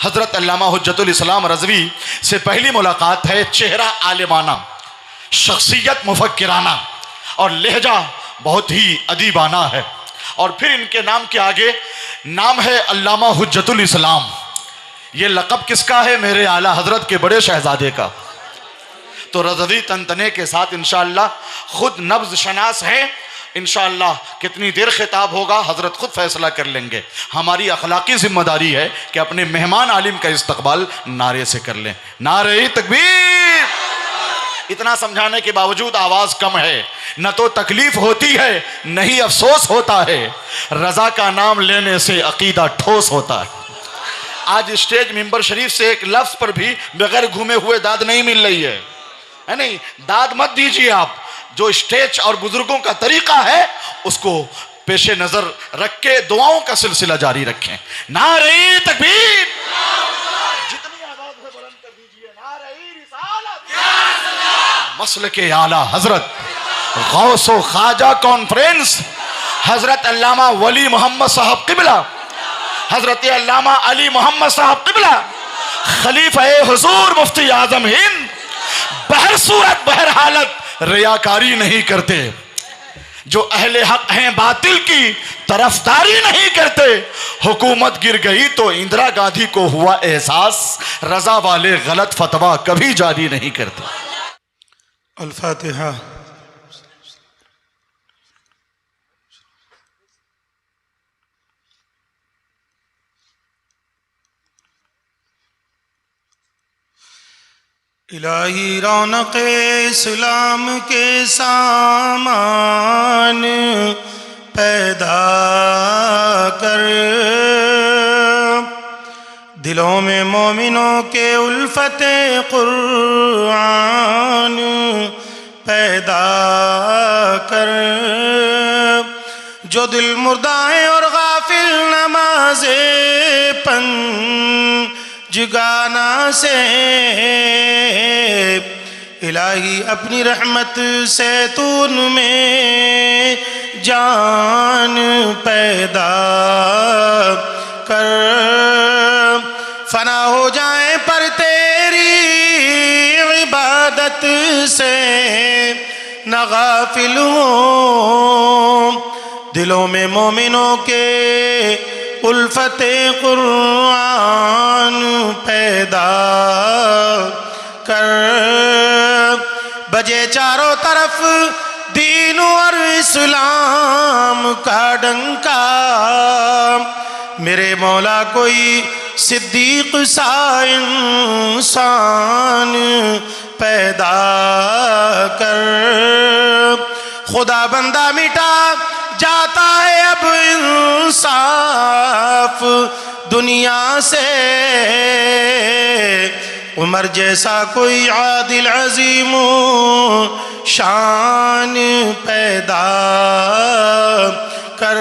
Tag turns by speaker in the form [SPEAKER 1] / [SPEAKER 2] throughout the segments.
[SPEAKER 1] हज़रत अल्लामा हुज्जतुल इस्लाम रज़वी से पहली मुलाकात है। चेहरा आलिमाना, शख्सियत मुफक्किराना और लहजा बहुत ही अदीबाना है। और फिर इनके नाम के आगे नाम है अल्लामा हुज्जतुल इस्लाम। ये लक़ब किसका है? मेरे आला हज़रत के बड़े शहज़ादे का। तो रज़वी तनतने के साथ इंशाअल्लाह खुद नब्ज़ शनास है। इंशाअल्लाह कितनी देर खिताब होगा हज़रत खुद फैसला कर लेंगे। हमारी अखलाकी जिम्मेदारी है कि अपने मेहमान आलिम का इस्तकबाल नारे से कर लें। नारे तकबीर। इतना समझाने के बावजूद आवाज़ कम है। न तो तकलीफ होती है न ही अफसोस होता है। रज़ा का नाम लेने से अकीदा ठोस होता है। आज स्टेज मिंबर शरीफ से एक लफ्ज़ पर भी बगैर घूमे हुए दाद नहीं मिल रही है नहीं? दाद मत दीजिए आप। जो स्टेज और बुजुर्गों का तरीका है उसको पेशे नजर रख के दुआओं का सिलसिला जारी रखें। नारे तकबीर। जितनी आवाज है बुलंद कर दीजिए। नारे रिसालत। मसल के आला हजरत गौसो ख्वाजा कॉन्फ्रेंस हजरत अल्लामा वली मोहम्मद साहब किबला, हजरत अल्लामा अली मोहम्मद साहब किबला, खलीफा हुजूर मुफ्ती आजम हिंद, बहर सूरत बहर हालत रियाकारी नहीं करते। जो अहले हक हैं बातिल की तरफदारी नहीं करते। हुकूमत गिर गई तो इंदिरा गांधी को हुआ एहसास। रजा वाले गलत फतवा कभी जारी नहीं करते।
[SPEAKER 2] अल फातिहा। इलाही रौनक इस्लाम के सामान पैदा कर, दिलों में मोमिनों के उल्फत कुरान पैदा कर। जो दिल मुर्दा है और गाफिल नमाज़े पन जगाना से, इलाही अपनी रहमत से तू उनमें जान पैदा कर। फना हो जाए पर तेरी इबादत से न गाफिल हो, दिलों में मोमिनों के उल्फते कुरान पैदा कर। बजे चारों तरफ दीन और इस्लाम का डंका, मेरे मौला कोई सिद्दीक सा इंसान पैदा कर। खुदा बंदा मिटा जाता है अब इंसाफ दुनिया से, उमर जैसा कोई आदिल अजीम शान पैदा कर।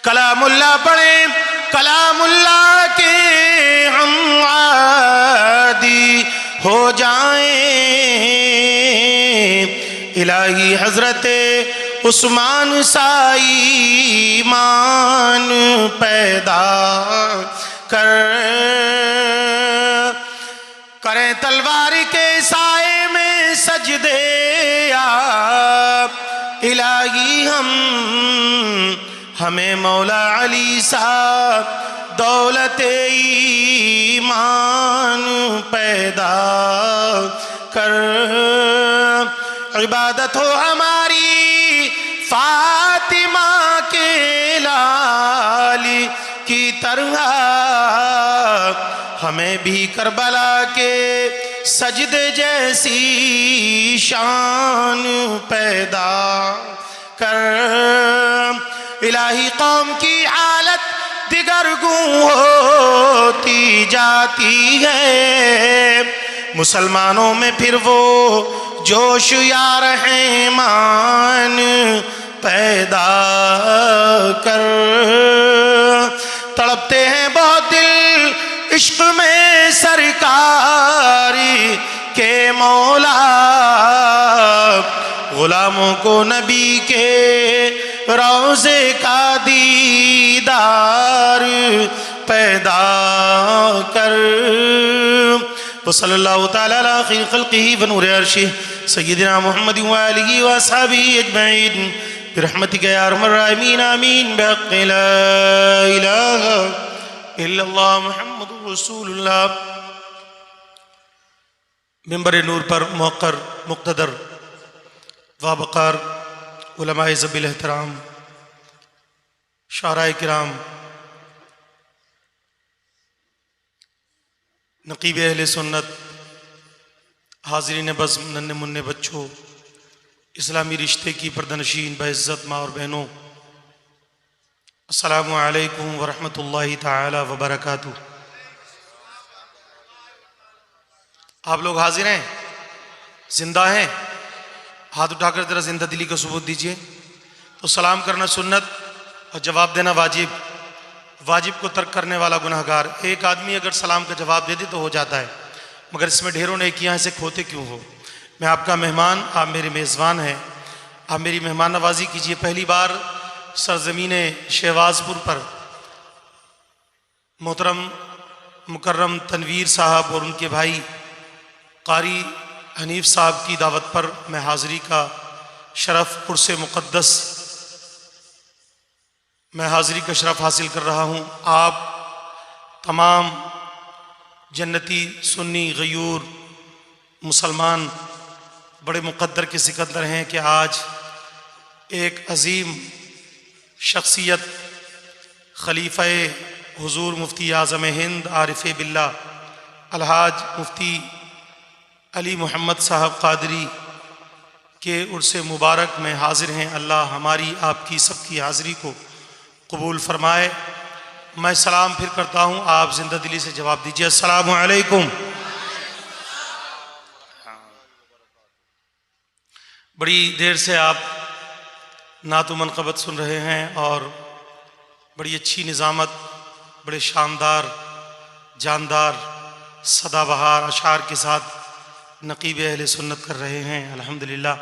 [SPEAKER 2] कलामुल्लाह पढ़े कलामुल्लाह के हम आदी हो जाएं। इलाही हजरते उस्मान साई मान पैदा कर। करें तलवार के साए में सजदे इलाही हम, हमें मौला अली सा दौलत ईमान पैदा कर। इबादत हो हमारी फातिमा के लाली की तरह, हमें भी करबला के सजदे जैसी शान पैदा कर। इलाही कौम की हालत दिगरगू होती जाती है, मुसलमानों में फिर वो जोश या रहमान पैदा कर। तड़पते हैं बहुत दिल इश्क में सरकारी के मौला, गुलामों को नबी के रोज़े का दीदार पैदा कर। वसल्लल्लाहु तआला अला खैर खल्क़िही व नूर अर्शिही सय्यिदिना मुहम्मद व आलिहि व अस्हाबिही अजमईन बिरहमतिका या अरहमर राहिमीन आमीन बिहक़्क़ि ला इलाहा इल्लल्लाह मुहम्मदुर रसूलुल्लाह। मिंबर नूर पर मौक़र मुक़्तदर वाबकार उलमाए ज़बील एहतराम शाराए किराम नक़ीब अहले सुन्नत हाज़रीन बज़्म नन्हे मुन्ने बच्चों इस्लामी रिश्ते की पर्दनशीन बाइज़्ज़त माँ और बहनों अस्सलामु अलैकुम वरहमतुल्लाहि ताला वबरकातुहू। आप लोग हाजिर हैं, जिंदा हैं? हाथ उठाकर जरा जिंदा दिली का सबूत दीजिए। तो सलाम करना सुन्नत और जवाब देना वाजिब। वाजिब को तर्क करने वाला गुनहगार। एक आदमी अगर सलाम का जवाब दे दे तो हो जाता है, मगर इसमें ढेरों नेकियां से खोते क्यों हो। मैं आपका मेहमान, आप मेरे मेज़बान हैं, आप मेरी मेहमान नवाजी कीजिए। पहली बार सरजमीन शहबाजपुर पर मोहतरम मुकर्रम तनवीर साहब और उनके भाई कारी हनीफ साहब की दावत पर मैं हाज़री का शरफ़ उर्स मुक़द्दस मैं हाज़री का शरफ़ हासिल कर रहा हूँ। आप तमाम जन्नती सुन्नी गयूर मुसलमान बड़े मुक़द्दर के सिकंदर हैं कि आज एक अज़ीम शख्सियत खलीफ़ा हुज़ूर मुफ्ती आज़म हिंद आरिफ़ बिल्लाह अलहाज मुफ्ती अली मोहम्मद साहब क़ादरी के उर्स मुबारक में हाज़िर हैं। अल्लाह हमारी आपकी सबकी हाज़िरी को कबूल फ़रमाए। मैं सलाम फिर करता हूँ, आप ज़िंदा दिली से जवाब दीजिए। अस्सलामु अलैकुम। बड़ी देर से आप नात व मनक़बत सुन रहे हैं और बड़ी अच्छी निज़ामत, बड़े शानदार जानदार सदाबहार अशार के साथ नक़ीब अहले सुन्नत कर रहे हैं। अल्हम्दुलिल्लाह,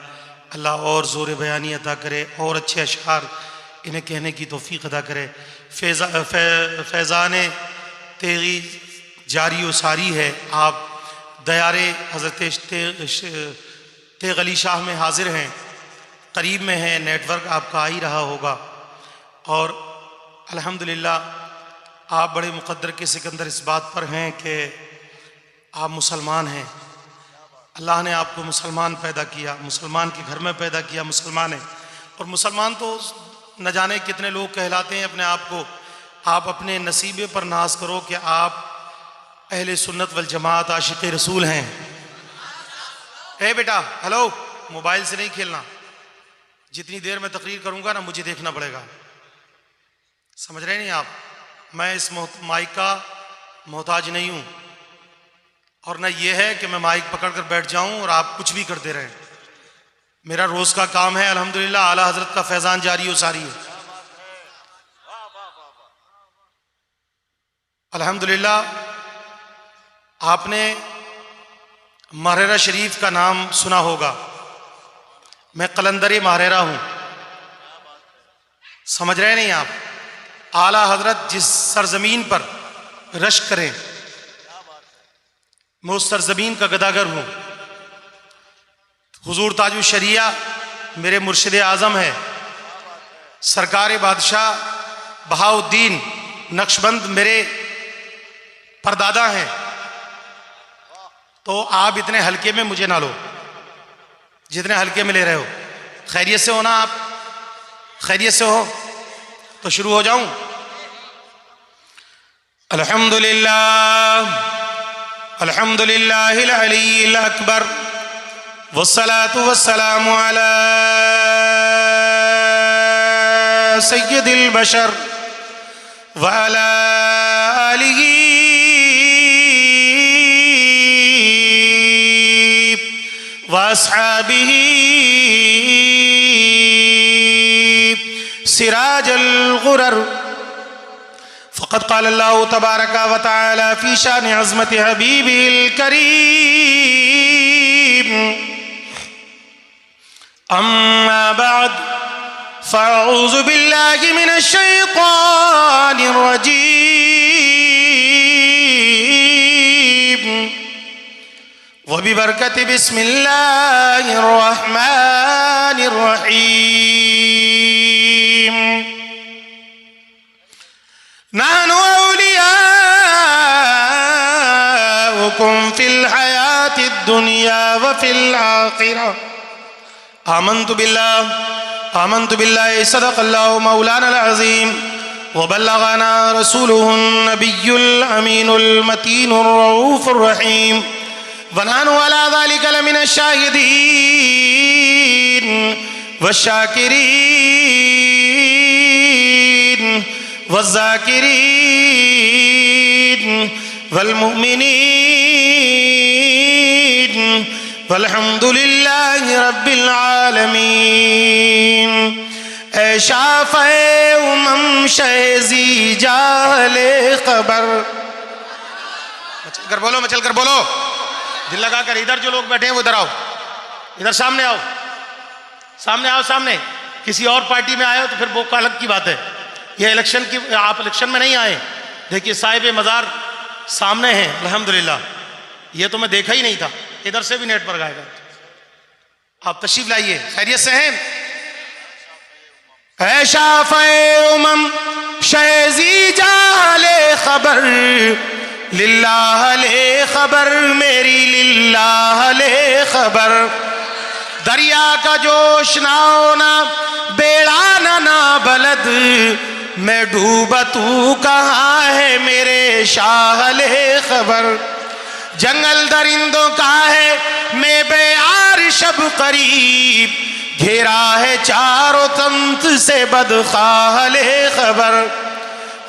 [SPEAKER 2] अल्लाह और ज़ोर बयानी अता करे और अच्छे अशार इन्हें कहने की तौफ़ीक़ अता करे। फैज़ान तेगी जारी व सारी है। आप दयारे हज़रत तेग अली शाह में हाज़िर हैं, करीब में हैं, नेटवर्क आपका आ ही रहा होगा। और अल्हम्दुलिल्लाह आप बड़े मुक़द्दर के सिकंदर इस बात पर हैं कि आप मुसलमान हैं। अल्लाह ने आपको मुसलमान पैदा किया, मुसलमान के घर में पैदा किया, मुसलमान है। और मुसलमान तो न जाने कितने लोग कहलाते हैं अपने आप को। आप अपने नसीबे पर नाज करो कि आप अहले सुन्नत वल जमात आशिक़ रसूल हैं। ए बेटा, हेलो, मोबाइल से नहीं खेलना। जितनी देर में तकरीर करूँगा ना मुझे देखना पड़ेगा, समझ रहे नहीं आप? मैं इस माइक का मोहताज नहीं हूँ और न ये है कि मैं माइक पकड़ कर बैठ जाऊं और आप कुछ भी करते रहें। मेरा रोज़ का काम है अल्हम्दुलिल्लाह आला हज़रत का फैज़ान जारी व सारी है। अल्हम्दुलिल्लाह आपने महरेरा शरीफ का नाम सुना होगा। मैं कलंदर महरेरा हूँ, समझ रहे नहीं आप? आला हज़रत जिस सरजमीन पर रश्क करें मैं उस सरजमीन का गदागर हूँ। हुजूर ताजुल शरिया मेरे मुर्शिद आज़म है। सरकार बादशाह बहाउद्दीन नक्शबंद मेरे परदादा हैं। तो आप इतने हल्के में मुझे ना लो जितने हल्के में ले रहे हो। खैरियत से हो ना आप? खैरियत से हो तो शुरू हो जाऊं। अल्हम्दुलिल्लाह अल्हम्दुलिल्लाहिल अलीय्यिल अकबर वस्सलातु वस्सलामु अला सय्यिदिल बशर व अला आलिही व अस्हाबिही सिराजल गुरर। फ़क़द क़ाल अल्लाहु तबारक व तआला फ़ी शान अज़मति हबीबिल करीम अम्मा बाद फ़अऊज़ु बिल्लाहि मिनश शैतानिर रजीम व बिबरकति बिस्मिल्लाहिर रहमानिर रहीम। नहनु औलियाउकुम फिल हयातिद दुनिया व फिल आखिरह। आमन्तु बिल्लाहि सदक़ल्लाहु मौलानल अज़ीम व बल्लग़ना रसूलुहुन नबियुल अमीनुल मतीनुर रऊफ़ुर रहीम व नहनु अला ज़ालिका लमिनश शाहिदीन वश्शाकिरीन वज़्ज़ाकिरीन वल मुमिनीन वल्हम्दुलिल्लाहि रब्बिल आलमीन। ए शाफ़े उमम शहज़ी जाले खबर। मचल कर बोलो, दिल लगा कर। इधर जो लोग बैठे हैं वो इधर आओ, इधर सामने आओ, सामने। किसी और पार्टी में आए हो तो फिर वो अलग की बात है। ये इलेक्शन की, आप इलेक्शन में नहीं आए। देखिए साहिब मज़ार सामने हैं अल्हम्दुलिल्लाह। ये तो मैं देखा ही नहीं था। इधर से भी नेटवर्क आएगा। आप तशरीफ लाइए। खैरियत से हैं? ऐ शाफ़े उमम शहज़ी जाले खबर, लिल्लाह ले खबर मेरी, लिल्लाह ले खबर। दरिया का जोश ना होना, बेड़ा ना बलद, मैं डूबा तू कहाँ है मेरे शाह ले खबर। जंगल दरिंदों का है मैं बेयार शब करीब, घेरा है चारों तंत से बदखाह ले खबर।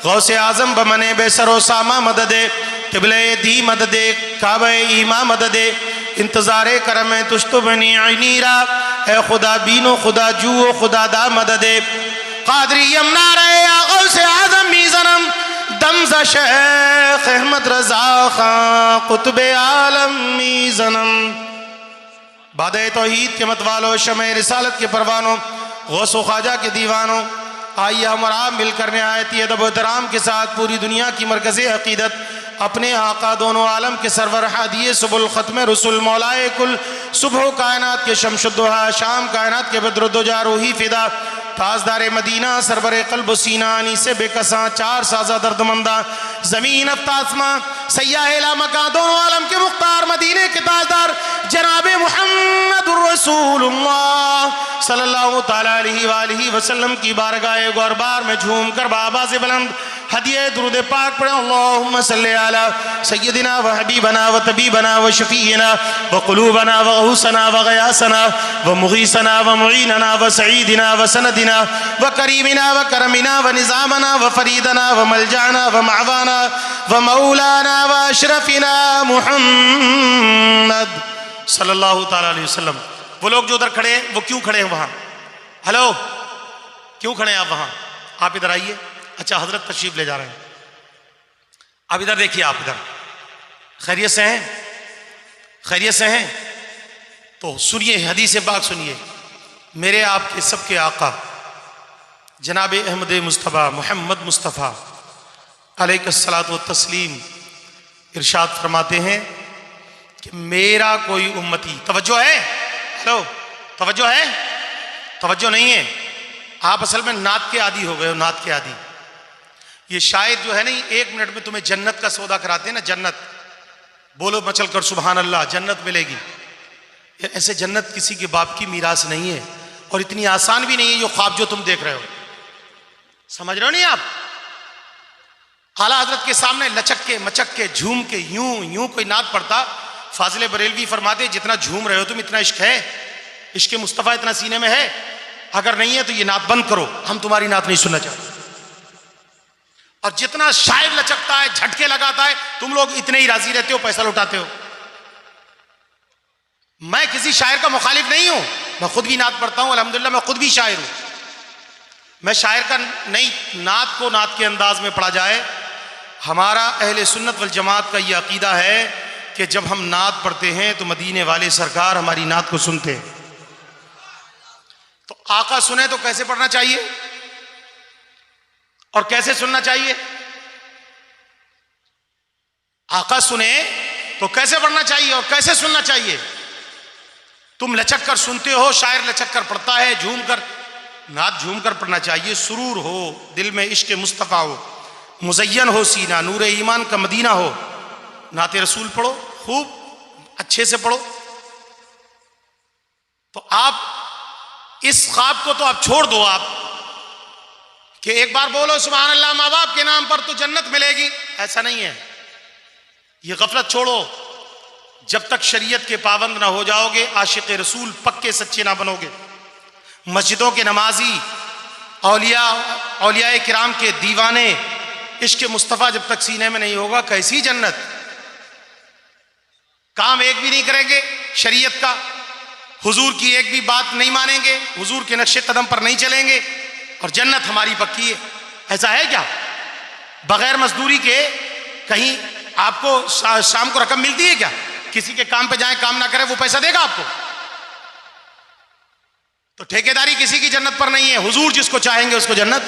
[SPEAKER 2] गौसे आजम बमने बेसरो सामा मददे, किबले दी मददे, काबे ईमा मददे, इंतज़ारे करम तुश्तो बनी नीरा। ए खुदा बीनो खुदा जुओ खुदा दा मददे, कादरी यमना रहे गौसे आजम मीज़नम, दमज़ा शेख अहमद रज़ा खां कुतुबे आलम मीज़नम। बादे तौहीद के मतवालों, शमे रिसालत के परवानों, गौसो ख्वाजा के दीवानों, आइए हम और आप मिलकर नहायती अदब व एहतराम के साथ पूरी दुनिया की मरकज़े अक़ीदत अपने आका दोनों आलम के सरवर हादिये सुबुल ख़त्म रसूल मौलाए कुल, सुबह कायनात के शमशुद्दोहा, शाम कायनात के बद्रुद्दोजा, रूही फ़िदा, ताजदार मदीना, सरवर क़ल्ब सीना, नीसे बेकसा, चार साजा दर्दमंदा, ज़मीन अफ्तास्मा, सय्याह ला मका, दोनों आलम के मुख्तार, मदीने के ताजदार जनाब मुहम्मदुर रसूलुल्लाह सल्लल्लाहु तआला अलैहि वसल्लम की बारगाह गौरबार में झूम कर बाबा से बुलंद हदिये दुरूद पाक पढ़े। अल्लाहुम्मा सल्लि अला सय्यदिना व हबीबना व तबीबना व शफीना व क़ुलूबना व गौसना व गयासना व मुगीसना व मुईनना व सईदना व सनदिना व करीमिना व करमिना व निज़ामना व फरीदना व मलजाना व मअवाना व मौलाना व अशरफिना मुहम्मद सल्लल्लाहु तआला अलैहि वसल्लम। वो लोग जो उधर खड़े हैं वो क्यों खड़े हैं वहाँ? हेलो, क्यों खड़े हैं आप वहाँ? आप इधर आइए। अच्छा, हजरत तशरीफ ले जा रहे हैं। अब इधर देखिए, आप इधर खैरियत से हैं? खैरियत से हैं? तो सुनिए, हदीस पाक सुनिए। मेरे आपके सबके आका जनाब अहमद मुस्तफ़ा मोहम्मद मुस्तफ़ा अलैहिस्सलातु व तस्लीम इरशाद फरमाते हैं कि मेरा कोई उम्मती, तवज्जो है? हेलो, तवज्जो है? तवज्जो नहीं है। आप असल में नात के आदी हो गए हो, नात के आदी। ये शायद जो है नहीं, 1 मिनट में तुम्हें जन्नत का सौदा कराते हैं ना, जन्नत। बोलो मचल कर सुभान अल्लाह, जन्नत मिलेगी। ऐसे जन्नत किसी के बाप की मीरास नहीं है, और इतनी आसान भी नहीं है जो ख्वाब जो तुम देख रहे हो। समझ रहे हो नहीं आप? आला हजरत के सामने लचक के मचक के झूम के यूं यूं कोई नात पढ़ता। फाजिल बरेलवी फरमाते, जितना झूम रहे हो तुम, इतना इश्क है, इश्क मुस्तफ़ा इतना सीने में है। अगर नहीं है तो ये नात बंद करो, हम तुम्हारी नात नहीं सुनना चाहते। और जितना शायर लचकता है, झटके लगाता है, तुम लोग इतने ही राजी रहते हो, पैसा लुटाते हो। मैं किसी शायर का मुखालिफ नहीं हूं, मैं खुद भी नात पढ़ता हूं अल्हम्दुलिल्लाह, मैं खुद भी शायर हूं। मैं शायर का नहीं, नात को नात के अंदाज में पढ़ा जाए। हमारा अहले सुन्नत वल जमात का यह अकीदा है कि जब हम नात पढ़ते हैं तो मदीने वाले सरकार हमारी नात को सुनते हैं। तो आका सुने तो कैसे पढ़ना चाहिए और कैसे सुनना चाहिए? आका सुने तो कैसे पढ़ना चाहिए और कैसे सुनना चाहिए? तुम लचक कर सुनते हो, शायर लचक कर पढ़ता है, झूम कर, नात झूम कर पढ़ना चाहिए। सुरूर हो, दिल में इश्क मुस्तफ़ा हो, मुज़य्यन हो सीना, नूर ईमान का मदीना हो। नाते रसूल पढ़ो, खूब अच्छे से पढ़ो। तो आप इस ख्वाब को तो आप छोड़ दो, आप कि एक बार बोलो सुभान अल्लाह माँ बाप के नाम पर तो जन्नत मिलेगी, ऐसा नहीं है। ये गफलत छोड़ो। जब तक शरीयत के पाबंद ना हो जाओगे, आशिक रसूल पक्के सच्चे ना बनोगे, मस्जिदों के नमाजी, औलिया किराम के दीवाने, इश्क मुस्तफ़ा जब तक सीने में नहीं होगा, कैसी जन्नत? काम एक भी नहीं करेंगे शरीयत का, हुजूर की एक भी बात नहीं मानेंगे, हुजूर के नक्शे कदम पर नहीं चलेंगे, और जन्नत हमारी पक्की है। ऐसा है क्या? बगैर मजदूरी के कहीं आपको शाम को रकम मिलती है क्या? किसी के काम पे जाए, काम ना करे, वो पैसा देगा आपको? तो ठेकेदारी किसी की जन्नत पर नहीं है। हुजूर जिसको चाहेंगे उसको जन्नत।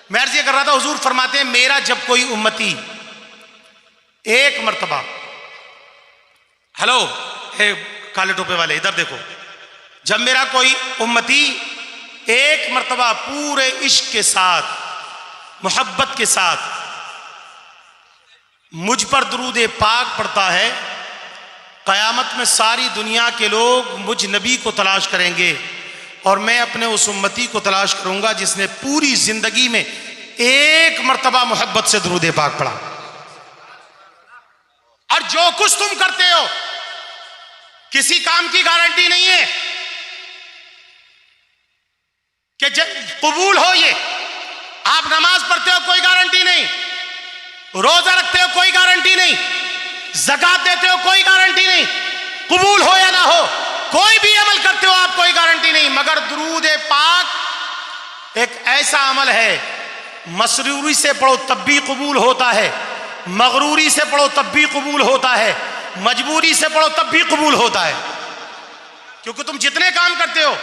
[SPEAKER 2] मैं अर्ज ये कर रहा था, हुजूर फरमाते हैं मेरा जब कोई उम्मती एक मर्तबा, हेलो हे काले टोपे वाले इधर देखो, जब मेरा कोई उम्मती एक मर्तबा पूरे इश्क के साथ, मोहब्बत के साथ मुझ पर दुरूद पाक पढ़ता है, क़यामत में सारी दुनिया के लोग मुझ नबी को तलाश करेंगे और मैं अपने उस उम्मती को तलाश करूंगा जिसने पूरी जिंदगी में एक मर्तबा मोहब्बत से दुरूद पाक पढ़ा। और जो कुछ तुम करते हो किसी काम की गारंटी नहीं है कि कबूल हो। ये आप नमाज पढ़ते हो, कोई गारंटी नहीं। रोजा रखते हो, कोई गारंटी नहीं। ज़कात देते हो, कोई गारंटी नहीं। कबूल हो या ना हो, कोई भी अमल करते हो आप, कोई गारंटी नहीं। मगर दुरूद पाक एक ऐसा अमल है, मसरूरी से पढ़ो तब भी कबूल होता है, मगरूरी से पढ़ो तब भी कबूल होता है, मजबूरी से पढ़ो तब भी कबूल होता है। क्योंकि तुम जितने काम करते हो,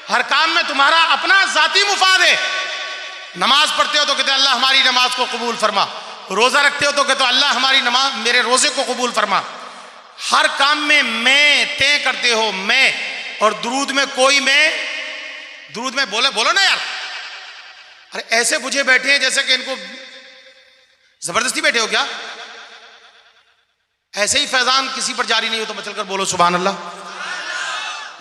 [SPEAKER 2] हर काम में तुम्हारा अपना जाती मुफाद है। नमाज पढ़ते हो तो कहते अल्लाह हमारी नमाज को कबूल फरमा, रोजा रखते हो तो कहते अल्लाह हमारी नमाज, मेरे रोजे को कबूल फरमा। हर काम में मैं तय करते हो, मैं। और दुरूद में कोई मैं, दुरूद में बोलो ना यार, अरे ऐसे बुझे बैठे हैं जैसे कि इनको जबरदस्ती बैठे हो क्या? ऐसे ही फैजान किसी पर जारी नहीं हो तो चलकर बोलो सुभान अल्लाह।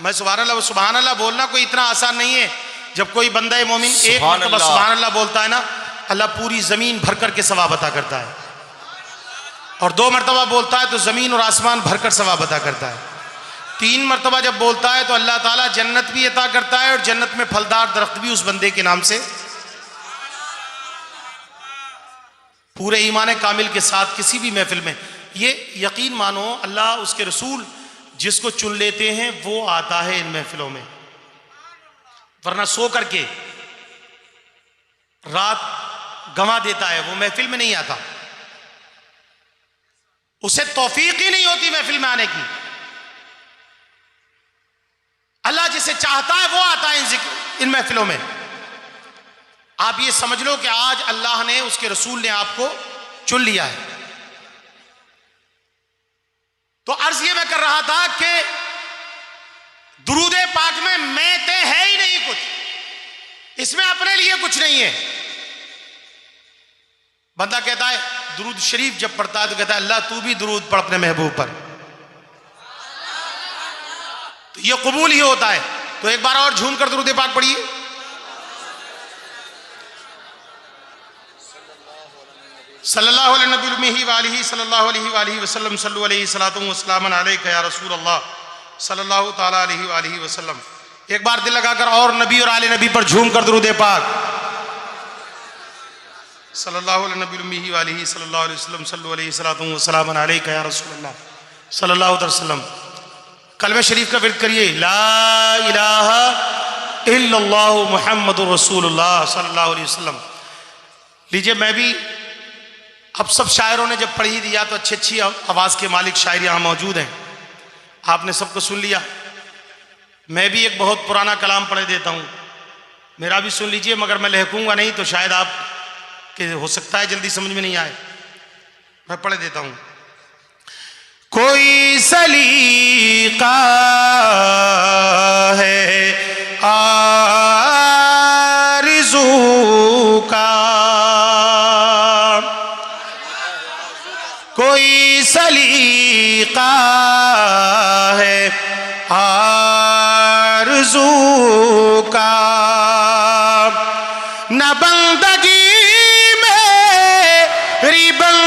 [SPEAKER 2] मैं सुभान अल्लाह बोलना कोई इतना आसान नहीं है। जब कोई बंदा मोमिन एक मरतबा सुभान अल्लाह बोलता है ना, अल्लाह पूरी जमीन भर कर के सवाब अता करता है। और 2 मरतबा बोलता है तो जमीन और आसमान भरकर सवाब अता करता है। 3 मरतबा जब बोलता है तो अल्लाह ताला जन्नत भी अता करता है और जन्नत में फलदार दरख्त भी उस बंदे के नाम से। पूरे ईमान कामिल के साथ किसी भी महफिल में ये यकीन मानो, अल्लाह उसके रसूल जिसको चुन लेते हैं वो आता है इन महफिलों में, वरना सो करके रात गंवा देता है, वो महफिल में नहीं आता। उसे तौफीक ही नहीं होती महफिल में आने की। अल्लाह जिसे चाहता है वो आता है इन महफिलों में। आप ये समझ लो कि आज अल्लाह ने, उसके रसूल ने आपको चुन लिया है। तो अर्ज ये मैं कर रहा था कि दुरूद पाक में मैं ते है ही नहीं कुछ, इसमें अपने लिए कुछ नहीं है। बंदा कहता है दुरूद शरीफ जब पढ़ता है तो कहता है अल्लाह तू भी दुरूद पढ़ अपने महबूब पर, तो ये कबूल ही होता है। तो एक बार और झूम कर दुरूद पाक पढ़िए। सल्लल्लाहु अलैहि वसल्लम, सल्लु अलैहि सलातु व सलामन अलैका या रसूल अल्लाह सल्लल्लाहु ताला अलैहि वसल्लम। एक बार दिल लगाकर और नबी और आले नबी पर झूम कर दुरूद पाक। सल्लल्लाहु अलैहि वसल्लम, सल्लु अलैहि सलातु व सलामन अलैका या रसूल अल्लाह सल्लल्लाहु अलैहि वसल्लम। कलमे शरीफ का विर्द करिए, ला इलाहा इल्लल्लाहु मुहम्मदुर रसूलुल्लाह सल्लल्लाहु अलैहि वसल्लम। लीजिए, मैं भी अब सब शायरों ने जब पढ़ ही दिया तो अच्छी अच्छी आवाज़ के मालिक शायर यहाँ मौजूद हैं, आपने सबको सुन लिया। मैं भी एक बहुत पुराना कलाम पढ़ देता हूँ, मेरा भी सुन लीजिए, मगर मैं लहकूंगा नहीं तो शायद आप के हो सकता है जल्दी समझ में नहीं आए। मैं पढ़ देता हूँ। कोई सलीका है आरज़ू का, कोई सलीका है आरज़ू का, न बंदगी मेरी बंदगी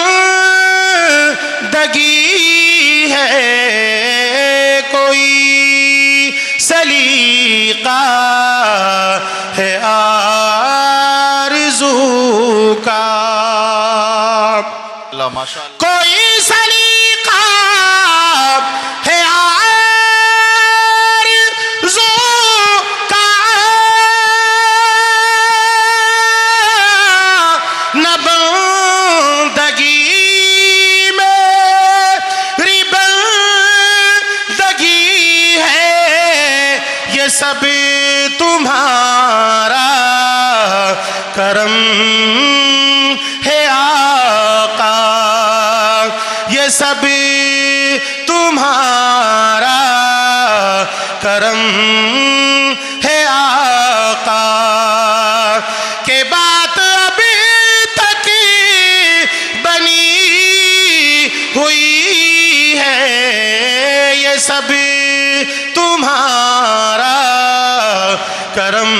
[SPEAKER 2] है, कोई सलीका है आरज़ू का।
[SPEAKER 1] अल्लाह माशाअल्लाह।
[SPEAKER 2] कोई सलीका है आरज़ू का, न बंदगी मेरी बंदगी है, ये सब तुम्हारा करम है आका, ये सब तुम्हारा करम है आका, के बात अभी तक बनी हुई है, ये सब तुम्हारा करम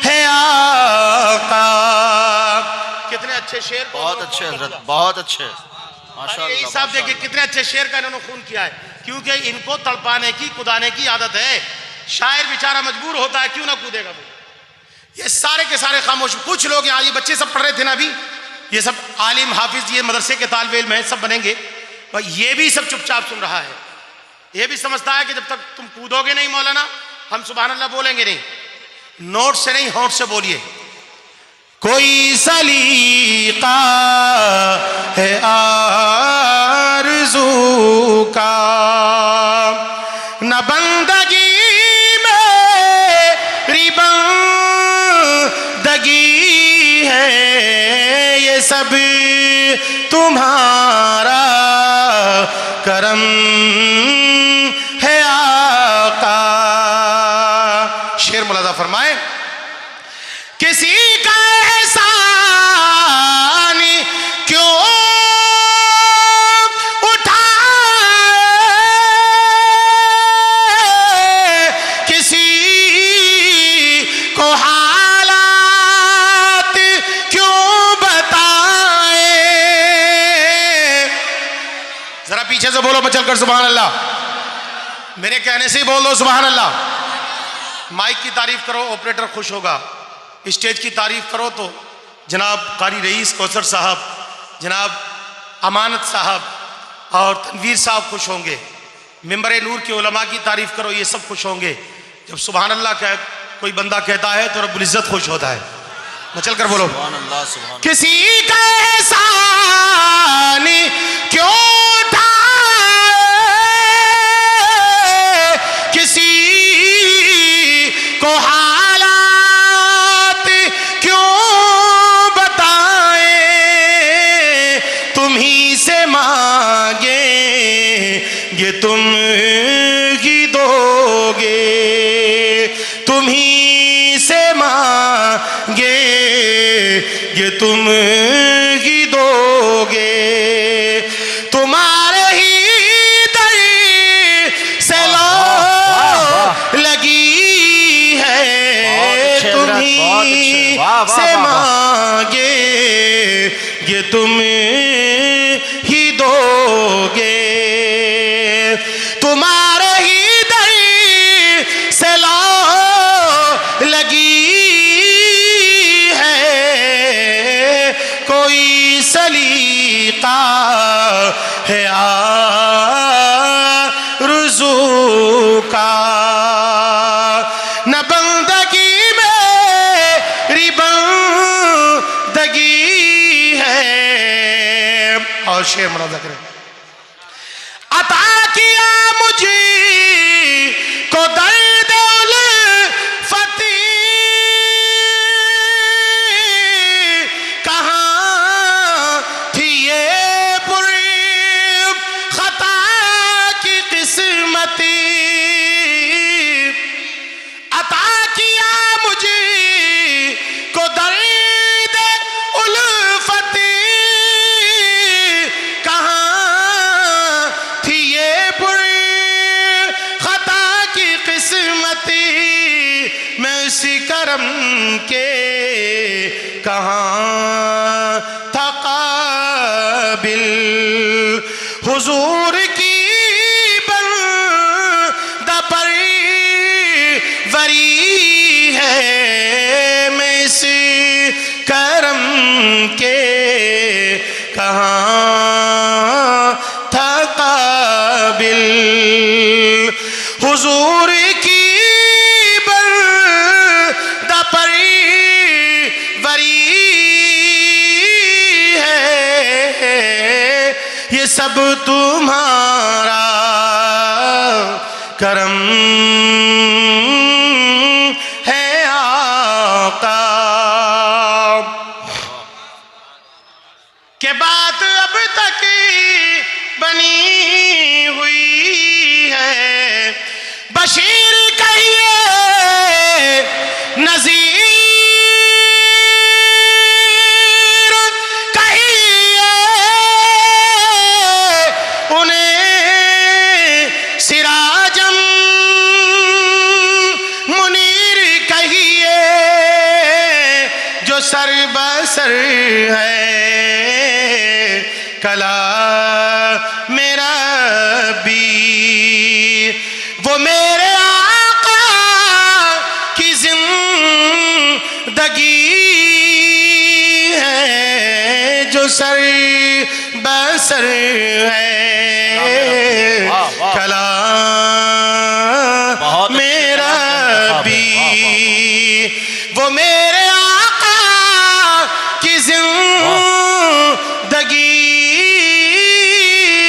[SPEAKER 2] है आका। कितने अच्छे शेर,
[SPEAKER 1] बहुत अच्छे हजरत, बहुत अच्छे माशाअल्लाह।
[SPEAKER 2] यही साहब देखिए कितने अच्छे शेर का इन्होंने खून किया है, क्योंकि इनको तड़पाने की कुदाने की आदत है। शायर बेचारा मजबूर होता है, क्यों ना कूदेगा वो। ये सारे के सारे खामोश, कुछ लोग यहाँ, ये बच्चे सब पढ़ रहे थे ना अभी, ये सब आलिम हाफिज, ये मदरसे के तालिब इल्म हैं, सब बनेंगे, और ये भी सब चुपचाप सुन रहा है। ये भी समझता है कि जब तक तुम कूदोगे नहीं मौलाना, हम सुभान अल्लाह बोलेंगे नहीं। नोट से नहीं, होंठ से बोलिए। कोई सलीका है आरज़ू का, न बंदगी मेरी बंदगी है, ये सब तुम्हारा करम है आका। शेर मुलाजा फरमाए। किसी का एहसान क्यों उठाए, किसी को हालात क्यों बताए। जरा पीछे से बोलो बचल कर सुभान अल्लाह, मेरे कहने से ही बोल दो सुभान अल्लाह। माइक की तारीफ करो, ऑपरेटर खुश होगा। स्टेज की तारीफ करो तो जनाब कारी रईस कौसर साहब, जनाब अमानत साहब और तनवीर साहब खुश होंगे। मिंबर नूर के उलमा की तारीफ करो, ये सब खुश होंगे। जब सुभान अल्लाह का कोई बंदा कहता है तो रब्बुल इज्जत खुश होता है। मचल कर बोलो
[SPEAKER 1] सुभान अल्लाह, सुभान अल्लाह।
[SPEAKER 2] किसी का एहसान क्यों उठाए, किसी को हालात क्यों बताए, तुम ही से मांगे ये तुम ही दोगे, तुम ही से मांगे ये तुम ही दोगे, तुम्हारे ही दर से लो लगी है, तुम ही से मांगे ये तुम ही दोगे, तुम्हारे ही दर से लो लगी है, कोई सलीका है आरज़ू का, न बंदगी मेरी बंदगी है। और शेर मुलाजा करें। अता किया मुझे हुजूर की बंदा परवरी है, मैं इस करम के कहाँ था काबिल। हुजूर की बंदा परवरी है, ये सब तुम्हारा करम है आका। के बात अब तक बनी हुई है, बशीर कहिए नज़ीर कहिए, उन्हें सिराजम मुनीर कहिए, जो सर बसर है कला मेरा भी। वो मेरे आका की जिंदगी है, जो सर बसर है कला मेरा भी। वो मेरे आका की जिंदगी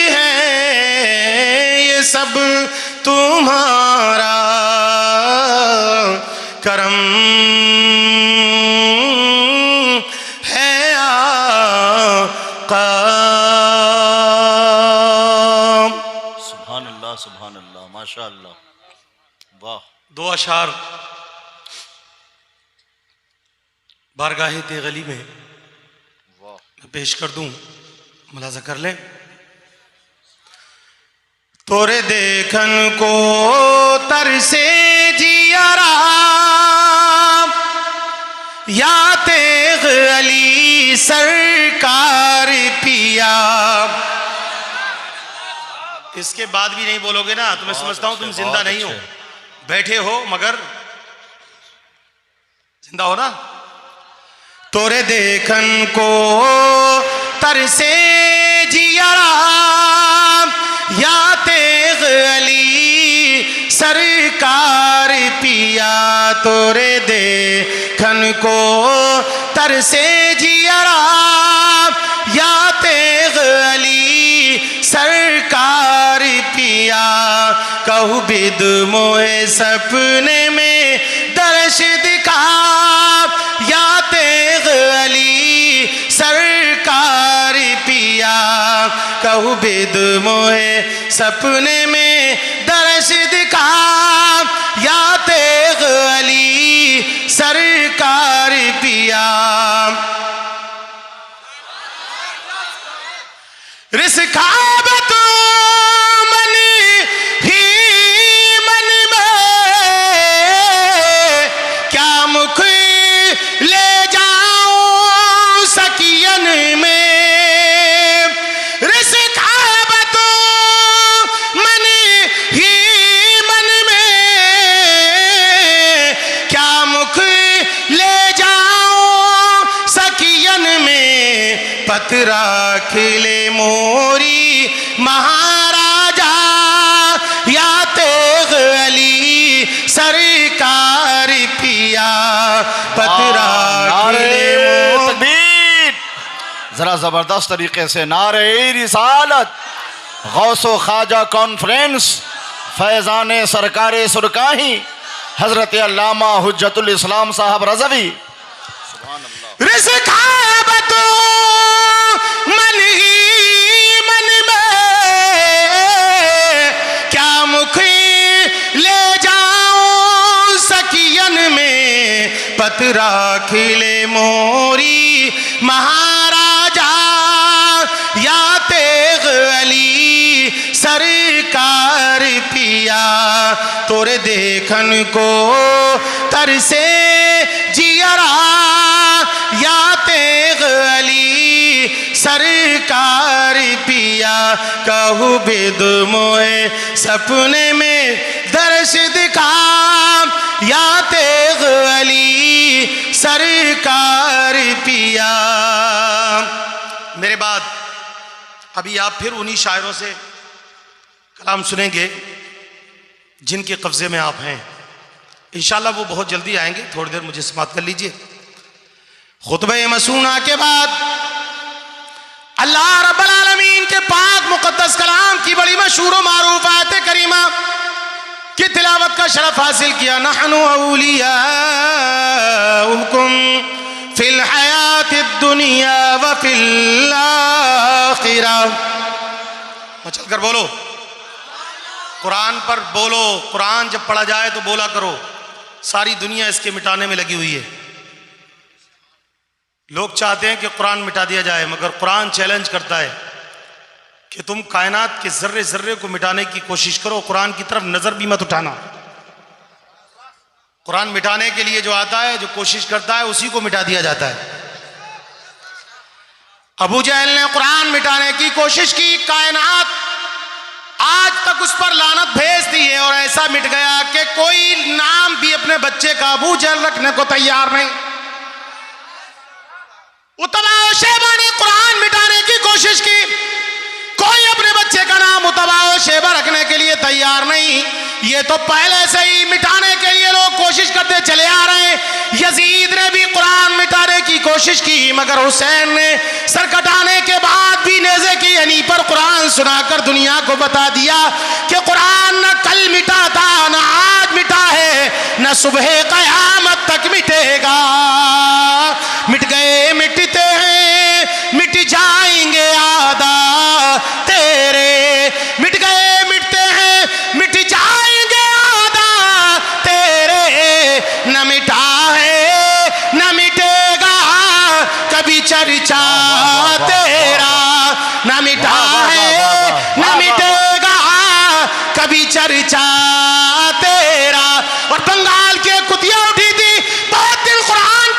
[SPEAKER 2] है, ये सब तुम्हारा करम है आका।
[SPEAKER 1] सुभान अल्लाह, सुभान अल्लाह, माशा अल्लाह, वाह।
[SPEAKER 2] दो अशार बारगाहे तेगली में मैं पेश कर दूं, मुलाजा कर लें। तोरे देखन को तरसे जियारा, या तेग अली सरकार पिया। इसके बाद भी नहीं बोलोगे ना तो मैं समझता हूं तुम जिंदा नहीं हो, बैठे हो मगर जिंदा हो ना। तोरे देखन को तरसे जियारा, या तेग अली सरकार पिया। तोरे देखन को तरसे जियारा, या तेग अली सरकार पिया। कहू बिद मोए सपने में दर्श दिखा, या तेग अली सरकार पिया। कहू बिद मोए सपने में दर्श दिखा, या तेग अली सरकार पिया। रिसखाब तो मन ही मन में, क्या मुख ले जाऊं सकियन में। रिसखाब तो मन ही मन में, क्या मुख ले जाऊं सकियन में। पतरा खिले मोरी महाराजा, या तेग अली सरकार पिया। पतरा खिले
[SPEAKER 1] तकबीर, जरा जबरदस्त तरीके से नारे रिसालत, गौसो ख्वाजा कॉन्फ्रेंस, फैजान सरकारे सुरकाही, हजरत अल्लामा हुज्जतुल इस्लाम साहब रज़वी।
[SPEAKER 2] रिसखाब तो मन ही मन में, क्या मुख ले जाऊं सकियन में। पतरा खिले मोरी महाराजा, या तेग अली सरकार पिया। तोरे देखन को तरसे जियरा, या तेग अली सरकार पिया। कहू बेद मोए सपने में दर्श दिखा या तेग अली सरकार पिया। मेरे बाद अभी आप फिर उन्हीं शायरों से कलाम सुनेंगे जिनके कब्जे में आप हैं। इंशाल्लाह वो बहुत जल्दी आएंगे, थोड़ी देर मुझे समाप्त कर लीजिए। खुतबे मसूना के बाद अल्लाह रब्बुल आलमीन के पाक मुकद्दस कलाम की बड़ी मशहूर व मारूफ आयत करीमा की तिलावत का शरफ हासिल किया। नहनु औलियाउकुम फिल हयातिद दुनिया व फिल आखिरा। मचल कर बोलो, कुरान पर बोलो। कुरान जब पढ़ा जाए तो बोला करो। सारी दुनिया इसके मिटाने में लगी हुई है। लोग चाहते हैं कि कुरान मिटा दिया जाए, मगर कुरान चैलेंज करता है कि तुम कायनात के जर्रे जर्रे को मिटाने की कोशिश करो, कुरान की तरफ नजर भी मत उठाना। कुरान मिटाने के लिए जो आता है, जो कोशिश करता है, उसी को मिटा दिया जाता है। अबू जहल ने कुरान मिटाने की कोशिश की, कायनात आज तक उस पर लानत भेज दी है और ऐसा मिट गया कि कोई नाम भी अपने बच्चे का अबू जहल रखने को तैयार नहीं। उतबा और शेबा ने कुरान मिटाने की कोशिश की, कोई अपने बच्चे का नाम उतबा और शेबा रखने के लिए तैयार नहीं। ये तो पहले से ही मिटाने के लिए लोग कोशिश करते चले आ रहे हैं। यजीद ने भी कुरान मिटाने की कोशिश की, मगर हुसैन ने सर कटाने के बाद भी नेज़े की यानी पर कुरान सुनाकर दुनिया को बता दिया कि कुरान न कल मिटा था, न आज मिटा है, न सुबह कयामत तक मिटेगा। मिट गए मिटते हैं, मिट जाएंगे आदा तेरे। मिट गए मिटते हैं, मिट जाएंगे आदा तेरे। न मिटा है न मिटेगा कभी चर्चा तेरा। न मिटा है न मिटेगा कभी चर्चा तेरा। और बंगाल के कुतिया उठी थी, बहुत दिन कुरान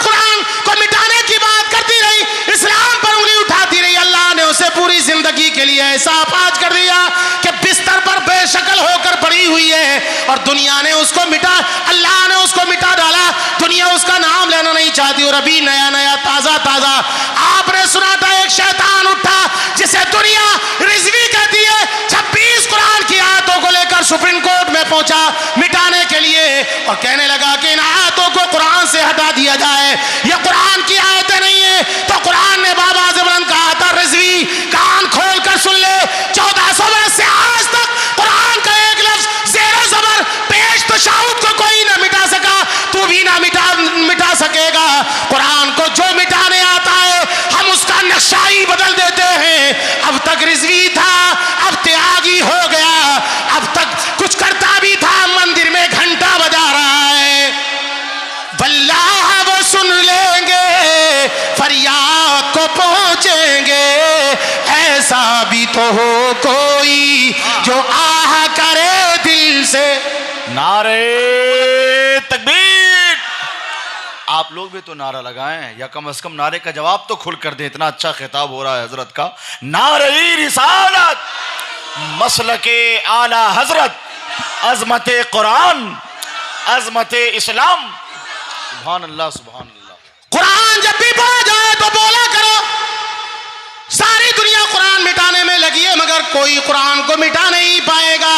[SPEAKER 2] को मिटाने की बात करती रही, इस्लाम पर उंगली उठाती रही। अल्लाह ने उसे पूरी जिंदगी के लिए ऐसा अपाज कर दिया कि बिस्तर पर बेशक्ल होकर पड़ी हुई है और दुनिया ने उसको मिटा, अल्लाह ने उसको मिटा डाला। दुनिया उसका नाम लेना नहीं चाहती। और अभी नया नया ताजा ताजा आपने सुना था, एक शैतान उठा जिसे दुनिया रिजवी कहती है, 26 कुरान की आयतों को लेकर सुप्रीम कोर्ट में पहुंचा मिटाने के लिए और कहने लगा कि इन आयतों को कुरान से हटा दिया जाए। ये कुरान की आयतें नहीं है। तो कुरान ने बाबा ज़बरन कहा था, रिजवी कान खोल कर सुन ले, 1400 वर्ष से आज तक कुरान का एक लफ्ज ज़ेर ज़बर पेश तशाहुद को कोई ना मिटा सका, तू भी ना मिटा सकेगा। कुरान को जो मिटाने आता है हम उसका नक्शा ही बदल देते हैं। अब तक रिजवी था, अब त्यागी हो गया। अब तक कुछ करता भी था, मंदिर में घंटा बजा रहा है। वल्लाह वो सुन लेंगे, फरियाद को पहुंचेंगे। ऐसा भी तो हो कोई जो आह करे दिल से।
[SPEAKER 1] नारे तकबीर। आप लोग भी तो नारा लगाएं, या कम से कम नारे का जवाब तो खुल कर दें। इतना अच्छा खिताब हो रहा है हजरत का। नारे रिसालत, मसलके आला हजरत, अजमत कुरान, अजमत इस्लाम। सुभान अल्लाह, सुभान अल्लाह।
[SPEAKER 2] कुरान जब भी पढ़ा जाए तो बोला करो। सारी दुनिया कुरान मिटाने में लगी है, मगर कोई कुरान को मिटा नहीं पाएगा,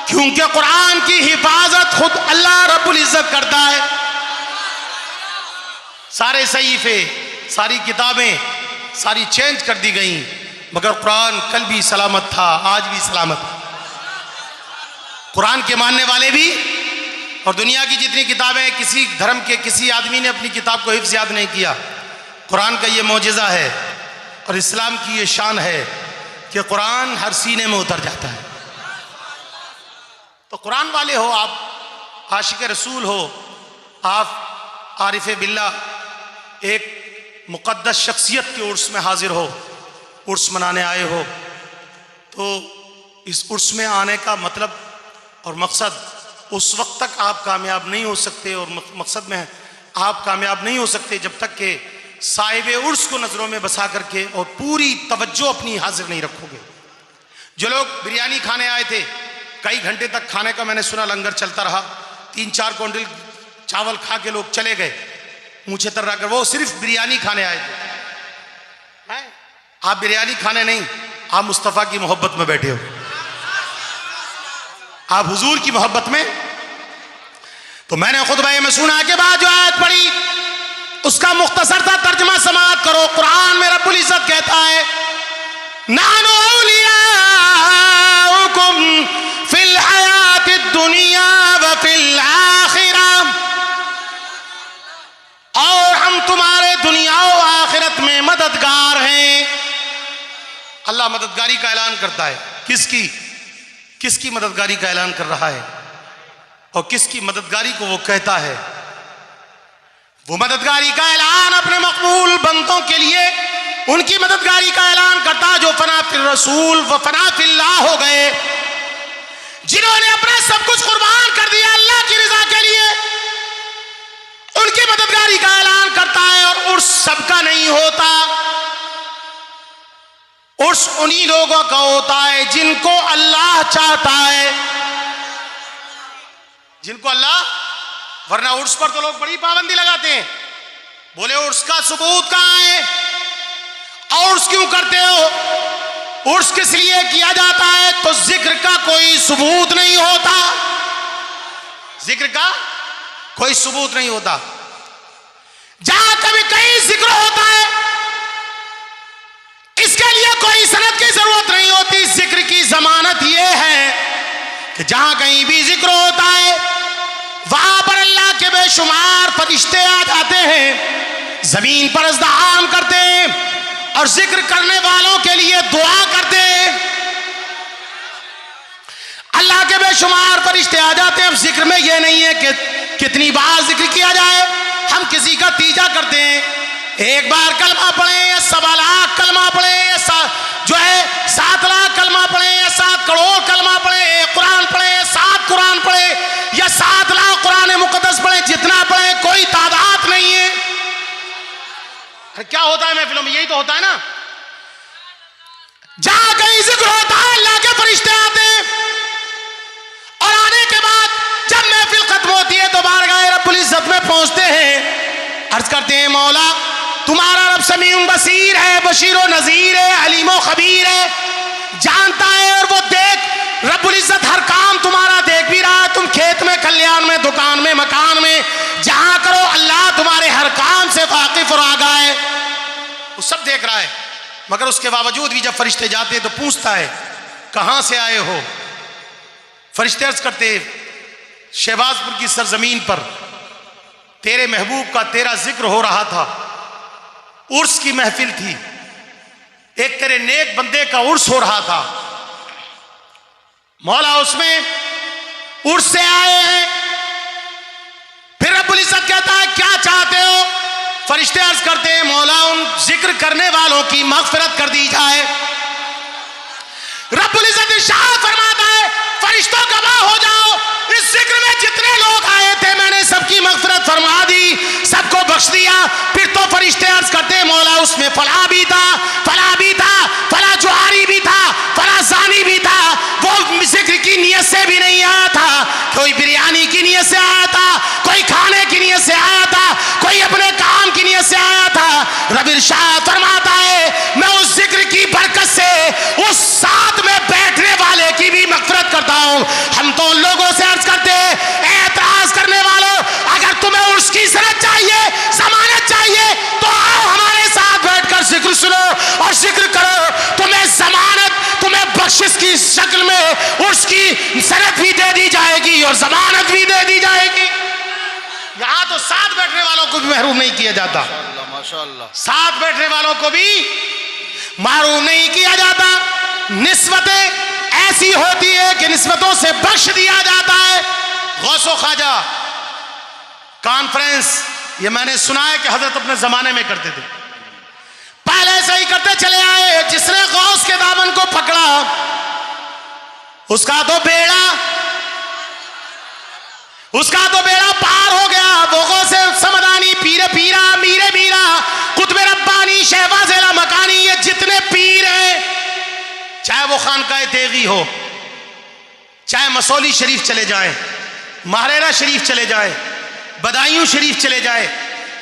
[SPEAKER 2] क्योंकि कुरान की हिफाजत खुद अल्लाह रब्बुल इज्जत करता है। सारे सहीफे, सारी किताबें सारी चेंज कर दी गई, मगर कुरान कल भी सलामत था, आज भी सलामत है। कुरान के मानने वाले भी और दुनिया की जितनी किताबें, किसी धर्म के किसी आदमी ने अपनी किताब को हिफ्ज़ याद नहीं किया। कुरान का ये मौजिज़ा है और इस्लाम की ये शान है कि कुरान हर सीने में उतर जाता है। तो कुरान वाले हो आप, आशिक रसूल हो आप, आरिफ बिल्ला, एक मुक़द्दस शख्सियत के उर्स में हाजिर हो, उर्स मनाने आए हो, तो इस उर्स में आने का मतलब और मकसद, उस वक्त तक आप कामयाब नहीं हो सकते और मकसद में आप कामयाब नहीं हो सकते जब तक कि साहिब उर्स को नज़रों में बसा करके और पूरी तवज्जो अपनी हाजिर नहीं रखोगे। जो लोग बिरयानी खाने आए थे, कई घंटे तक खाने का मैंने सुना लंगर चलता रहा, 3-4 क्विंटल चावल खा के लोग चले गए मुझे तर्रा कर। वो सिर्फ बिरयानी खाने आए थे। हैं? आप बिरयानी खाने नहीं, आप मुस्तफ़ा की मोहब्बत में बैठे हो, आप हुजूर की मोहब्बत में। तो मैंने खुतबा में सुना के बाद जो आयत पढ़ी उसका मुख्तसर सा तर्जुमा समाअत करो। कुरान में रब्बुल इज्जत कहता है, नानु औलियाउकुम फिल हयातिद दुनिया व फिल आखिरा, और हम तुम्हारे दुनिया और आखिरत में मददगार हैं। अल्लाह मददगारी का ऐलान करता है। किसकी मददगारी का ऐलान कर रहा है और किसकी मददगारी को वो कहता है? वो मददगारी का ऐलान अपने मकबूल बंदों के लिए, उनकी मददगारी का ऐलान करता है जो फना फिल रसूल व फना फिल्लाह हो गए, जिन्होंने अपना सब कुछ कुर्बान कर दिया अल्लाह की रजा के लिए, उनकी मददगारी का ऐलान करता है। और उर्स सबका नहीं होता, उर्स उन्हीं लोगों का होता है जिनको अल्लाह चाहता है, जिनको अल्लाह। वरना उर्स पर तो लोग बड़ी पाबंदी लगाते हैं, बोले उर्स का सबूत कहां है और उर्स क्यों करते हो? उर्स किस लिए किया जाता है? तो जिक्र का कोई सबूत नहीं होता, जिक्र का कोई सबूत नहीं होता। जहां कभी कहीं जिक्र होता है इसके लिए कोई सनद की जरूरत नहीं होती। जिक्र की जमानत यह है कि जहां कहीं भी जिक्र होता है वहां पर अल्लाह के बेशुमार फरिश्ते आ जाते हैं, जमीन पर इज़्दिहाम करते हैं और जिक्र करने वालों के लिए दुआ करते हैं। अल्लाह के बेशुमार फरिश्ते आ जाते हैं। अब जिक्र में यह नहीं है कि कितनी बार जिक्र किया जाए, हम किसी का तीजा करते हैं, एक बार कलमा पढ़े या 7 लाख कलमा पढ़े या जो है 7 लाख कलमा पढ़े या 7 करोड़ कलमा पढ़े, कुरान पढ़े, 7 कुरान पढ़े या 7 लाख कुरान मुकद्दस पढ़े, जितना पढ़े कोई तादाद नहीं है। क्या होता है महफिलों में? यही तो होता है ना, जहां कहीं जिक्र होता है अल्लाह के फरिश्ते आते हैं और आने के बाद जब महफिल खत्म होती है तो बारगाह रब्बुल इज्जत में पहुंचते हैं, अर्ज करते हैं मौला तुम्हारा रब समीउन बसीर है, बशीर व नजीर है, अलीम व खबीर है, जानता है और वो देख रब्बुल इज्जत हर काम तुम्हारा देख भी रहा है। तुम खेत में, कल्याण में, दुकान में, मकान में, जहां करो अल्लाह तुम्हारे हर काम से वाकिफ और आगाह है, वो सब देख रहा है। मगर उसके बावजूद भी जब फरिश्ते जाते तो पूछता है कहां से आए हो? फरिश्ते अर्ज करते शहबाजपुर की सरजमीन पर तेरे महबूब का तेरा जिक्र हो रहा था, उर्स की महफिल थी, एक तेरे नेक बंदे का उर्स हो रहा था, मौला उसमें उर्स से आए हैं। फिर रब्बुल इज्जत कहता है क्या चाहते हो? फरिश्ते अर्ज करते हैं मौला उन जिक्र करने वालों की मगफिरत कर दी जाए। रब्बुल इज्जत इरशाद फरमाता है फरिश्तों गवाह हो जाओ, इस जिक्र में जितने लोग आए थे मैंने सबकी मगफिरत फरमा दी, सबको बख्श दिया। फिर तो फरिश्ते अर्ज करते हैं मौला उसमें फला भी था, फला भी था, फला जुआरी भी था, फला जानी भी था, वो जिक्र की नियत से भी नहीं आया था, कोई बिरयानी की नियत से आया था, कोई खाने की नियत से आया था, कोई अपने काम की नियत से आया था। रब इरशाद फरमाता है मैं उस जिक्र की बरकत से उस साथ में बैठने वाले की भी मगफिरत करता हूं। हम तो उन लोगों से अर्ज करते हैं एतराज करने वालों, अगर तुम्हें उसकी सनद चाहिए, जमानत चाहिए तो आओ हमारे साथ बैठकर जिक्र सुनो और जिक्र करो। तुम्हें जमानत, तुम्हें बख्शिश की शक्ल में उसकी सनद भी दे दी जाएगी और जमानत भी दे दी जाएगी। यहां तो साथ बैठने वालों को भी महरूम नहीं किया जाता, माशाअल्लाह, साथ बैठने वालों को भी महरूम नहीं किया जाता। निस्बतें ऐसी होती है कि निस्बतों से बख्श दिया जाता है। गौसो ख्वाजा कॉन्फ्रेंस, ये मैंने सुना है कि हजरत अपने जमाने में करते थे, पहले से ही करते चले आए। जिसने गौस के दामन को पकड़ा उसका तो बेड़ा पार हो गया। वो गौसे समदानी, पीरे पीरा, मीरे मीरा, कुतुब रब्बानी, शहबाज मकानी, ये जितने पीर हैं, चाहे वो वो खानकाह तेगी हो, चाहे मसौली शरीफ चले जाएं, महरेरा शरीफ चले जाएं, बदायूं शरीफ चले जाएं,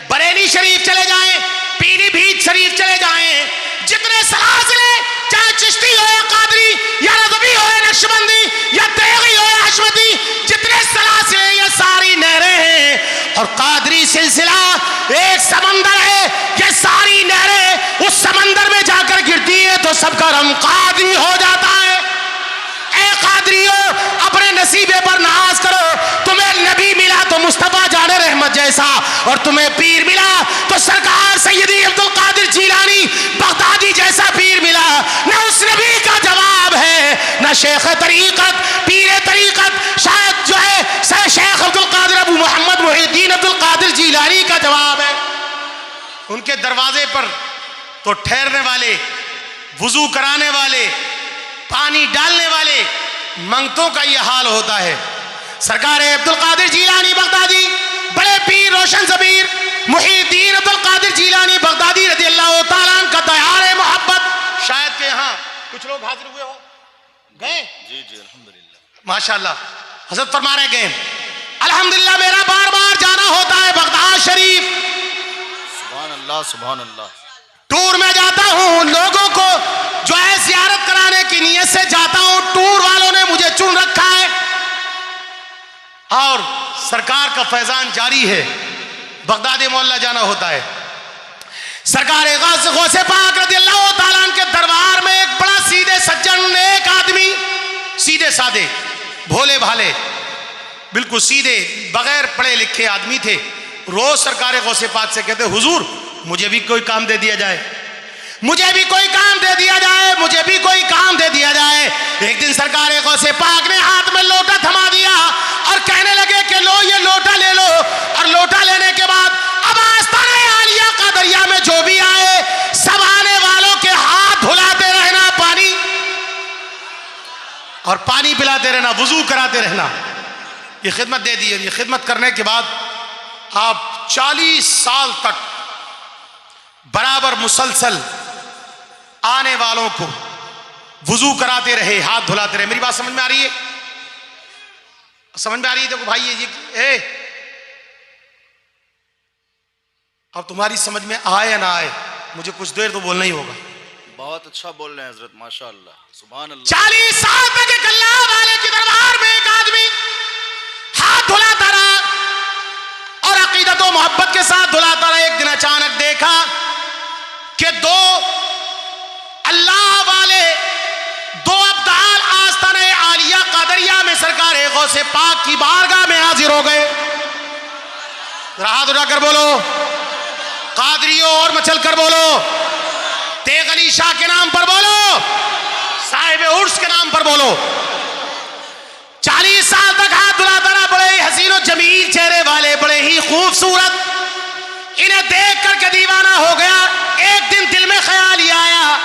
[SPEAKER 2] बरेली शरीफ चले जाएं, पीलीभीत शरीफ चले जाएं, जितने सलासिले, चाहे चिश्ती हो या कादरी या रज़वी हो या नक्शबंदी या तेगी हो या हशमती, जितने सलासिले ये सारी नहरें हैं। और कादरी सिलसिला एक समंदर है, ये सारी नहरें उस समंदर में जाकर गिरती है तो सबका रंग कादरी हो जाता है। ए कादरियो, अपने नसीबे पर नाज करो। तुम्हें नबी मिला तो मुस्तफा जाने रहमत जैसा, और तुम्हें पीर मिला तो सरकार सैयदी अब्दुल कादिर जीलानी बगदादी जैसा पीर मिला। न उस नबी का जवाब है, न शेख तरीकत, पीर तरीकत, शायद जो है शेख अब्दुल कादिर अबू मोहम्मद मुहीद्दीन अब्दुल कादिर जीलानी का जवाब है। उनके दरवाजे पर तो ठहरने वाले, वुजू कराने वाले, पानी डालने वाले मंगतों का यह हाल होता है। सरकार अब्दुल कादिर जीलानी बगदादी, बड़े पीर रोशन ज़मीर मुहीद्दीन अब्दुल कादिर जीलानी बगदादी रज़ी अल्लाह तआला अन्हु का दयार मोहब्बत, शायद के यहाँ कुछ लोग हाजिर हुए हो, गए?
[SPEAKER 1] जी जी अल्हम्दुलिल्लाह,
[SPEAKER 2] माशाल्लाह। हज़रत फरमा रहे गए, अल्हम्दुलिल्लाह मेरा बार बार जाना होता है बगदाद शरीफ।
[SPEAKER 1] सुभान अल्लाह सुभान अल्लाह।
[SPEAKER 2] टूर में जाता हूँ, लोगों को जो है ज़ियारत कराने की नीयत से जाता हूँ। टूर वालों ने मुझे चुन रखा है और सरकार का फैजान जारी है। बगदादी मोहल्ला जाना होता है। सरकार गौसे पाक रज़ियल्लाहु ताला अन्हु के दरबार में एक बड़ा सीधे सज्जन, एक आदमी, सीधे साधे, भोले भाले, बिल्कुल सीधे, बगैर पढ़े लिखे आदमी थे। रोज सरकार गौसे पाक से कहते, हुजूर मुझे भी कोई काम दे दिया जाए, मुझे भी कोई काम दे दिया जाए, मुझे भी कोई काम दे दिया जाए। एक दिन सरकार गौसे पाक ने हाथ में लोटा थमा दिया और कहने लगे कि लो ये लोटा ले लो। और लोटा लेने के बाद अब आस्ताने आलिया का दरिया में जो भी आए सब आने वालों के हाथ धुलाते रहना, पानी और पानी पिलाते रहना, वुजू कराते रहना। ये खिदमत दे दी। ये खिदमत करने के बाद आप 40 साल तक बराबर मुसलसल आने वालों को वुजू कराते रहे, हाथ धुलाते रहे। मेरी बात समझ में आ रही है? समझ में आ रही है? देखो भाई, ये अब तुम्हारी समझ में आए या ना आए, मुझे कुछ देर तो बोलना ही होगा।
[SPEAKER 1] बहुत अच्छा बोल रहे हैं हजरत, माशाअल्लाह सुभान अल्लाह।
[SPEAKER 2] 40 साल तक एक अल्लाह वाले के दरबार में एक आदमी हाथ धुलाता रहा और अकीदत और मोहब्बत के साथ धुलाता रहा। एक दिन अचानक देखा कि दो अल्लाह वाले, दो अब्दाल आस्ताने आलिया कादरिया में सरकार गौसे पाक की बारगाह में हाजिर हो गए। हाथ उठाकर बोलो कादरियों, और मचल कर बोलो, तेग अली शाह के नाम पर बोलो, साहिब उर्स के नाम पर बोलो। 40 साल तक हाथ धुलाता रहा। बड़े ही हसीन और जमील चेहरे वाले, बड़े ही खूबसूरत, इन्हें देख करके दीवाना हो गया। एक दिन दिल में ख्याल ही आया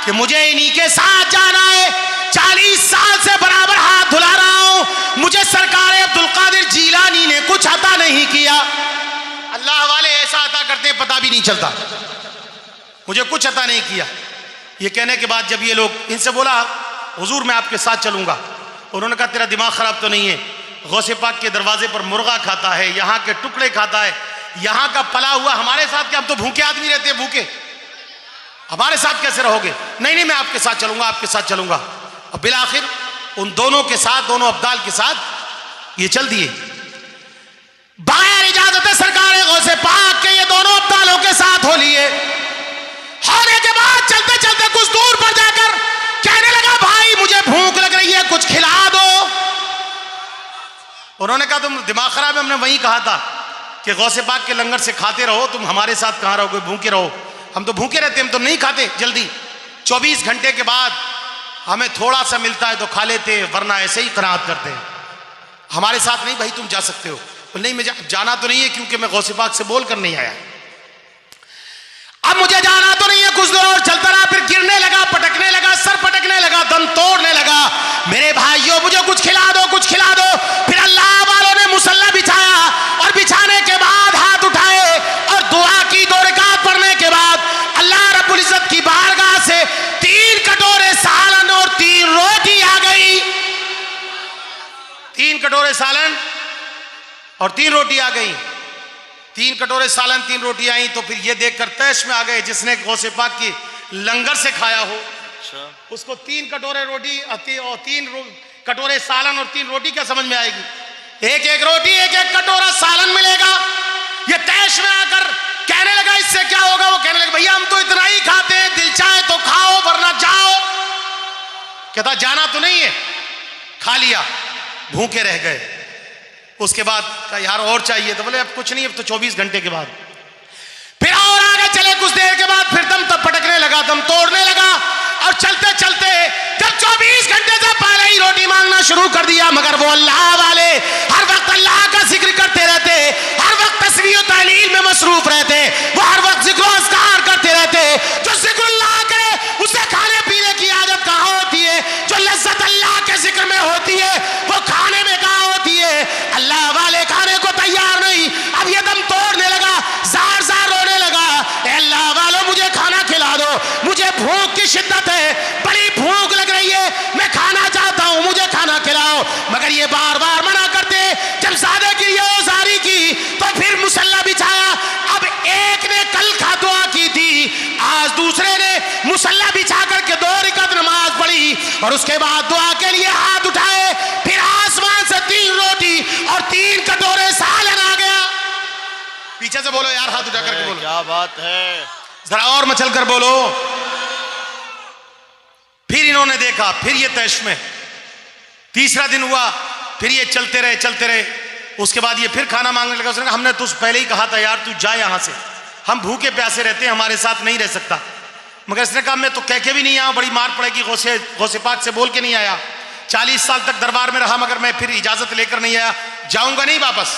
[SPEAKER 2] कि मुझे इन्हीं के साथ जाना है। 40 साल से बराबर हाथ धुला रहा हूं, मुझे सरकार अब्दुल कादिर जीलानी ने कुछ अता नहीं किया। अल्लाह वाले ऐसा अता करते पता भी नहीं चलता, मुझे कुछ अता नहीं किया। ये कहने के बाद जब ये लोग, इनसे बोला हुजूर मैं आपके साथ चलूंगा, उन्होंने कहा तेरा दिमाग खराब तो नहीं है? गौसे पाक के दरवाजे पर मुर्गा खाता है, यहाँ के टुकड़े खाता है, यहाँ का पला हुआ हमारे साथ क्या? हम तो भूखे आदमी रहते हैं, भूखे, हमारे साथ कैसे रहोगे? नहीं नहीं मैं आपके साथ चलूंगा, आपके साथ चलूंगा। और बिल आखिर उन दोनों के साथ, दोनों अब्दाल के साथ ये चल दिए बगैर इजाजत सरकार गौसे पाक के। ये दोनों अब्दालों के साथ हो लिए। होने के बाद चलते चलते कुछ दूर पर जाकर कहने लगा भाई मुझे भूख लग रही है, कुछ खिला दो। उन्होंने कहा तुम दिमाग खराब है, हमने वही कहा था कि गौसे पाक के लंगर से खाते रहो, तुम हमारे साथ कहाँ रहोगे? भूखे रहो। हम तो भूखे रहते, हम तो नहीं खाते जल्दी। 24 घंटे के बाद हमें थोड़ा सा मिलता है तो खा लेते, वरना ऐसे ही कनात करते हैं। हमारे साथ नहीं भाई, तुम जा सकते हो। नहीं मैं जाना तो नहीं है, क्योंकि मैं गौसे पाक से बोल कर नहीं आया। अब मुझे जाना तो नहीं है। कुछ दूर और चलता रहा, फिर गिरने लगा, पटकने लगा, सर पटकने लगा, दम तोड़ने लगा। मेरे भाइयों मुझे कुछ खिला दो, कुछ खिला दो। फिर अल्लाह वालों ने मुसल्ला बिछाया और बिछाने के बाद हाथ उठाए और दुआ की। 2 रकात पढ़ने के बाद अल्लाह रब्बुल इज्जत की बारगाह से 3 कटोरे सालन और 3 और 3 रोटी आ गई, 3 कटोरे सालन 3 रोटी आई। तो फिर ये देखकर तैश में आ गए, जिसने गौसे पाक की लंगर से खाया हो उसको 3 कटोरे रोटी और 3 कटोरे सालन और 3 रोटी क्या समझ में आएगी? एक एक रोटी, एक एक कटोरा सालन मिलेगा। ये तैश में आकर कहने लगा इससे क्या होगा? वो कहने लगा भैया हम तो इतना ही खाते हैं, दिल चाहे तो खाओ वरना जाओ। कहता जाना तो नहीं है, खा लिया, भूखे रह गए। उसके बाद कहा यार और चाहिए, तो बोले अब कुछ नहीं, अब तो 24 घंटे के बाद। फिर और आगे चले, कुछ देर के बाद फिर दम तब पटकने लगा, दम तोड़ने लगा। और चलते चलते जब 24 घंटे से पहले ही रोटी मांगना शुरू कर दिया, मगर वो अल्लाह वाले हर वक्त अल्लाह का जिक्र करते रहते, हर वक्त तस्बीह तहलील में मसरूफ रहते, वो हर वक्त जिक्र अस्कार करते रहते। जो जिक्रुल्लाह करे उसे खाने पीने की आदत कहाँ होती है? जो लज्जत अल्लाह के जिक्र में होती है वो खाने में कहाँ होती है? अल्लाह वाले खाने को तैयार नहीं। अब ये दम तोड़ने लगा, जार जार रोने लगा, अल्लाह वालों मुझे खाना खिला दो, मुझे भूख की शिद्दत है, बड़ी भूख लग रही है, मैं खाना चाहता हूं, मुझे खाना खिलाओ। मगर ये बार बार मना करते। जब ज़्यादा की ये औजारी की तो फिर मुसल्ला बिछाया। अब एक ने कल खा दुआ की थी, आज दूसरे ने मुसल्ला बिछा करके 2 रकात नमाज पढ़ी और उसके बाद दुआ के लिए हाथ उठाए। फिर आसमान से 3 रोटी और 3 कटोरे सालन आ गया। पीछे से बोलो यार, हाथ उठा करके बोलो,
[SPEAKER 1] क्या बात है,
[SPEAKER 2] जरा और मचल कर बोलो। फिर इन्होंने देखा, फिर ये तैश में। तीसरा दिन हुआ, फिर ये चलते रहे। उसके बाद ये फिर खाना मांगने लगा। उसने कहा हमने तुझ पहले ही कहा था यार तू जा यहां से, हम भूखे प्यासे रहते हैं, हमारे साथ नहीं रह सकता। मगर इसने कहा मैं तो कह के भी नहीं आया, बड़ी मार पड़ेगी, गौसे पाक से बोल के नहीं आया। 40 साल तक दरबार में रहा, मगर मैं फिर इजाजत लेकर नहीं आया, जाऊंगा नहीं वापस,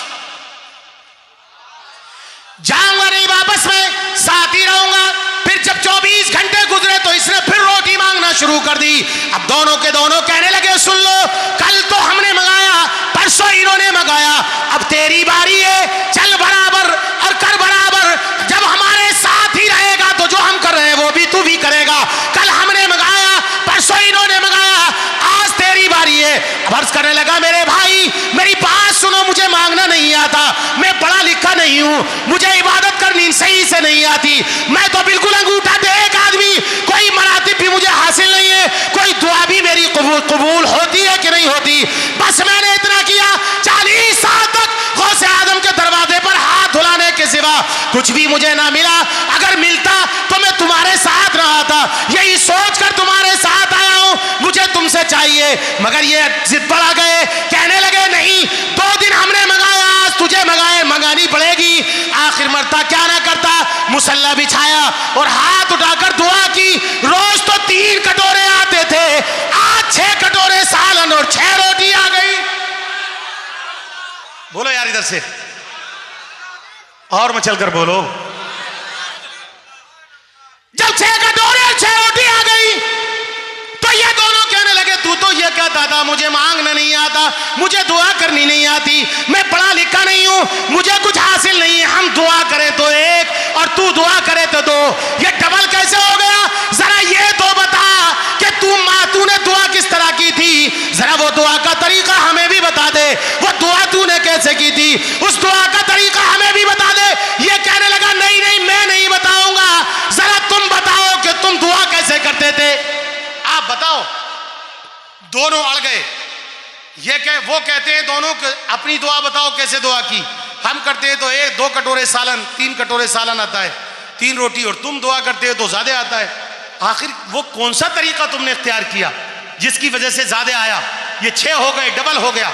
[SPEAKER 2] मैं साथ ही रहूंगा। फिर जब 24 घंटे गुजरे तो इसने फिर रोटी मांगना शुरू कर दी। अब दोनों के दोनों कहने लगे सुन लो, कल तो हमने मंगाया, परसों इन्होंने मंगाया, अब तेरी बारी है, चल बराबर और कर बराबर। जब हमारे साथ ही रहेगा तो जो हम कर रहे हैं वो भी तू भी करेगा। कल हमने मंगाया, परसों इन्होंने मंगाया, आज तेरी बारी है। अब अर्ज करने लगा मेरे भाई मेरी बात सुनो, मुझे मांगना नहीं आता, मैं पढ़ा लिखा नहीं हूं, मुझे इबादत करनी सही से नहीं आती, मैं तो बिल्कुल अंगूठा टेक आदमी, कोई मरातिब भी मुझे हासिल नहीं है, कोई दुआ भी मेरी कबूल होती है कि नहीं होती। बस मैंने इतना किया, 40 साल तक गौसे आदम के दरवाजे पर हाथ धुलाने के सिवा कुछ भी मुझे ना मिला। अगर मिलता तो मैं तुम्हारे साथ रहा था, यही सोचकर तुम्हारे साथ आया हूं, मुझे तुमसे चाहिए। मगर ये जिद पर आ गए, कहने लगे नहीं 2 दिन हमने मंगाया, आज तुझे मंगानी पड़ेगी। आखिर मरता क्या ना करता, मुसल्ला बिछाया और हाथ उठाकर दुआ की। रोज तो 3 कटोरे आते थे, आज 6 कटोरे सालन और 6 रोटी आ गई। बोलो यार इधर से और मचल कर बोलो। जब 6 कटोरे और 6 रोटी आ गई तो ये दोनों कहने लगे तू तो ये कहता था मुझे मांगना नहीं आता, मुझे दुआ करनी नहीं आती, मैं पढ़ा लिखा नहीं हूं, मुझे कुछ हासिल नहीं है, हम दुआ करें तो 1 और तू दुआ करे तो 2, ये डबल कैसे हो गया? जरा ये तो बता कि तूने दुआ किस तरह की थी, जरा वो दुआ का तरीका हमें भी बता दे, वो दुआ तूने कैसे की थी, उस दुआ का तरीका हमें भी बता दे। ये कहने लगा नहीं मैं नहीं बताऊंगा, जरा तुम बताओ कि तुम दुआ कैसे करते थे, आप बताओ। दोनों अड़ गए, वो कहते हैं दोनों अपनी दुआ बताओ कैसे दुआ की। हम करते हैं तो 1-2 कटोरे सालन, 3 कटोरे सालन आता है, 3 रोटी, और तुम दुआ करते हो तो ज्यादा आता है। आखिर वो कौन सा तरीका तुमने इख्तियार किया जिसकी वजह से ज्यादा आया? ये 6 हो गए, डबल हो गया।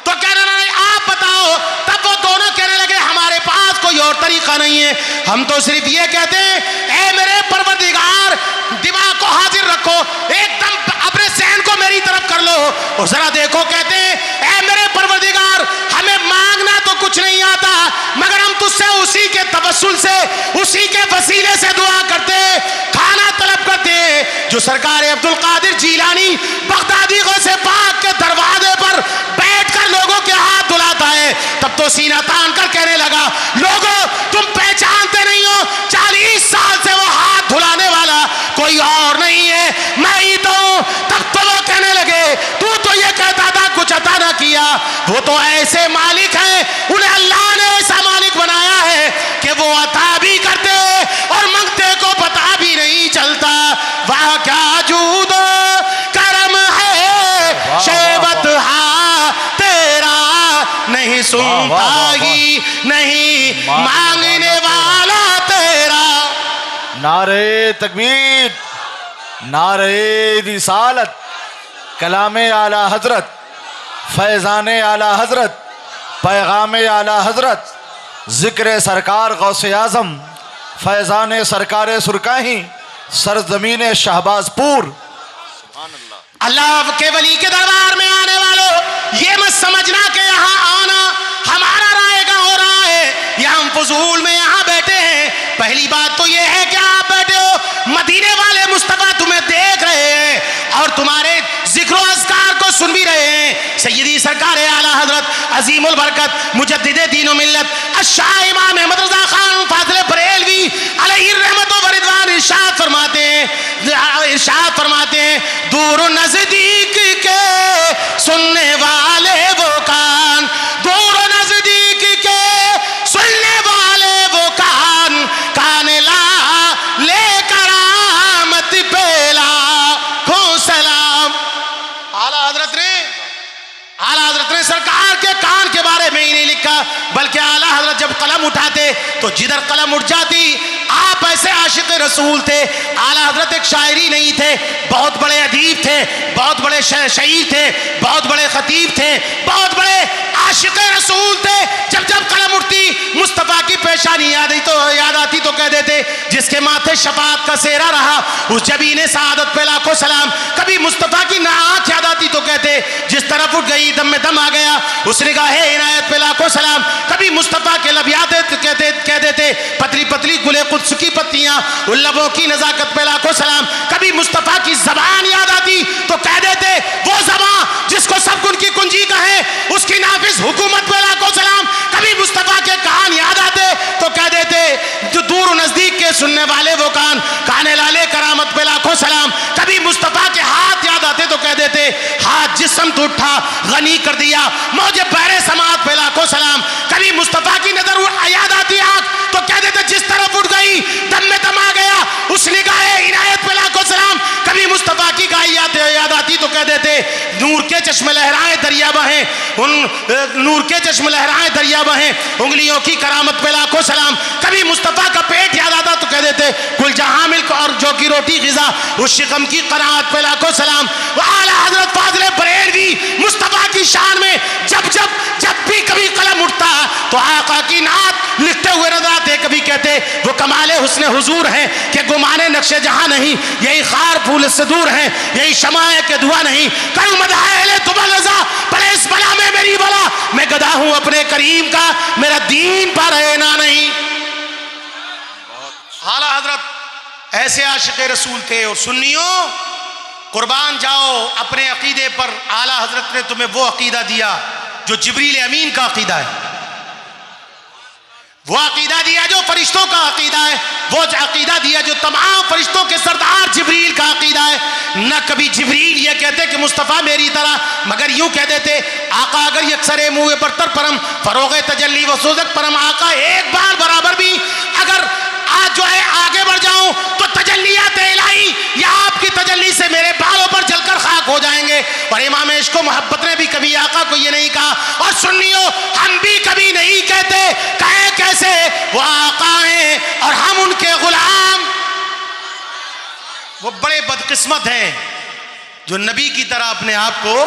[SPEAKER 2] तो कहने लगे आप बताओ। तब वो दोनों कहने लगे हमारे पास कोई और तरीका नहीं है, हम तो सिर्फ ये कहते हैं ऐ मेरे परवरदिगार दिमाग को हाजिर रखो, एकदम अपने सहन को मेरी तरफ कर लो और जरा देखो, कहते हैं ऐ मेरे परवरदिगार हमें मांगना तो कुछ नहीं आता, मगर हम तुझसे उसी के तवस्सुल से, उसी के वसीले से दुआ करते, खाना तलब करते जो सरकार अब्दुल कादिर जीलानी बगदादी गौसे पाक के दरवाजे पर बैठकर लोगों के हाथ धुलाता है। तब तो सीना तान कर कहने लगा लोगों तुम पहचानते नहीं हो, 40 साल से वो हाथ धुलाने वाला कोई और नहीं है, मैं ही तो हूं। तब तो वो कहने लगे तू तो ये कहता था कुछ अता ना किया, वो तो ऐसे मालिक हैं, उन्हें अल्लाह ने ऐसा मालिक बनाया है कि वो अता भी करते और मांगते को पता भी नहीं चलता। वाह क्या जूदो करम है शेबत हा तेरा, नहीं सुनता ही नहीं मांगने वाला तेरा।
[SPEAKER 1] नारे तकबीर, नारे रिसालत, कलामे आला हजरत, फैज़ाने आला हजरत, पैगामे आला हजरत, जिक्र सरकार गौसे आज़म, फैज़ाने सरकार सुरकाही, सरजमीन शहबाजपुर।
[SPEAKER 2] अल्लाह के वली के दरबार में आने वालों, ये मत समझना कि यहाँ आना हमारा राय हो रहा है या हम फजूल में यहाँ बैठे हैं। पहली बात तो ये है कि आप बैठे हो, मदीने वाले मुस्तफा तुम्हें देख रहे हैं और तुम्हारे जिक्र अज़कार को सुन भी रहे हैं। सैयदी सरकार आला हजरत अजीमुल बरकत मुजद्दिदे दीन व मिल्लत अशाह इमाम अहमद रज़ा खान फाज़िल बरेलवी अलैहि रहमत व रिदवान इरशाद फरमाते हैं, दूर नजदीक के सुनने वाले वो कान, दूर नजदीक के सुनने वाले वो कान, कान ला ले करामत पेला खो सलाम। आला हजरत ने सरकार के कान के बारे में ही नहीं लिखा, बल्कि आला हजरत जब कलम उठाते तो जिधर कलम उठ जाती, आप ऐसे आशिक रसूल थे। आला हजरत एक शायरी नहीं थे, बहुत बड़े अदीब थे, बहुत बड़े शहीद थे, बहुत बड़े खतीब थे, बहुत बड़े आशिक रसूल थे। जब जब कलम उठती मुस्तफ़ा की पेशानी याद आती तो कह देते, जिसके माथे शफाअत का सेहरा रहा उस जबीने सआदत पे लाखों सलाम। कभी मुस्तफ़ा की नात याद आती तो कहते, जिस तरफ उठ गई दम में दम आ गया उस निगाहे इनायत पे लाखों सलाम। कभी मुस्तफ़ा के लब याद कह देते, पतली पतली गुले कुद्स की पत्तियां, उन लबों की नजाकत पे लाखों सलाम। कभी मुस्तफ़ा की जबान याद आती तो कह देते, वो जबान जिसको सब गुण की कुंजी कहे उसकी नाफिज हुकूमत पे लाखों सलाम। कभी मुस्तफ़ा के कान याद आते तो कह देते, जो दूर नजदीक के सुनने वाले वो कान, काने लाले करामत पे लाखों सलाम। कभी मुस्तफ़ा के हाथ याद आते तो कह देते, हाथ जिस्म तो उठा गनी कर दिया मौजे पैरे समात पे लाखों सलाम। कभी मुस्तफ़ा की नजर याद आती आंख तो कह देते, जिस तरफ उठ गई दम में दम आ गया उस निगाहे इनायत पे लाखों सलाम। कभी मुस्तफ़ा की गाय याद आती तो कह देते, नूर के चश्मे लहराए दरिया बहें, उन नूर के चश्मे लहराए दरिया बहें, उंगलियों की करामत पे लाखों सलाम। कभी मुस्तफ़ा का पेट याद आता तो कह देते, कुल जहां मिल्क और जो की रोटी ग़िज़ा उस शिकम की क़नाअत पे लाखों सलाम। आला हज़रत फ़ाज़िल बरेलवी मुस्तफ़ा की शान में जब भी कभी कलम उठता तो आका की नात लिखते हुए नजर आते। कभी कहते, वो कमाले हुस्न हुजूर हैं कि गुमाने नक्शे जहां नहीं, यही खार फूल से दूर हैं, यही शमाए के दुआ नहीं। करूं मदह तुबल रज़ा भले इस बला में मेरी बला, मैं गदा हूं अपने करीम का, मेरा दीन पर है ना नहीं। आला हजरत ऐसे आशिक रसूल थे। और सुन्नियों, कुर्बान जाओ अपने अकीदे पर। आला हजरत ने तुम्हें वो अकीदा दिया जो जिब्रील अमीन का अकीदा है, वो अकीदा दिया जो फरिश्तों का अकीदा है, वो अकीदा दिया जो तमाम फरिश्तों के सरदार जिब्रील का अकीदा है। न कभी जिब्रील ये कहते कि मुस्तफ़ा मेरी तरह, मगर यूं कह देते, आका अगर यकसरे मुँह बरतर परम फरोगे तजल्ली व सोजक परम। आका एक बार बराबर भी अगर आज जो है आगे बढ़ जाऊं तो तजल्लियात इलाही या आपकी तजल्ली से मेरे बालों पर जलकर खाक हो जाएंगे। और इमाम इश्क व मोहब्बत ने भी कभी आका को ये नहीं कहा, और सुन्नियों हम भी कभी नहीं कहते, कहे कैसे, वो आका हैं और हम उनके गुलाम। वो बड़े बदकिस्मत हैं जो नबी की तरह अपने आप को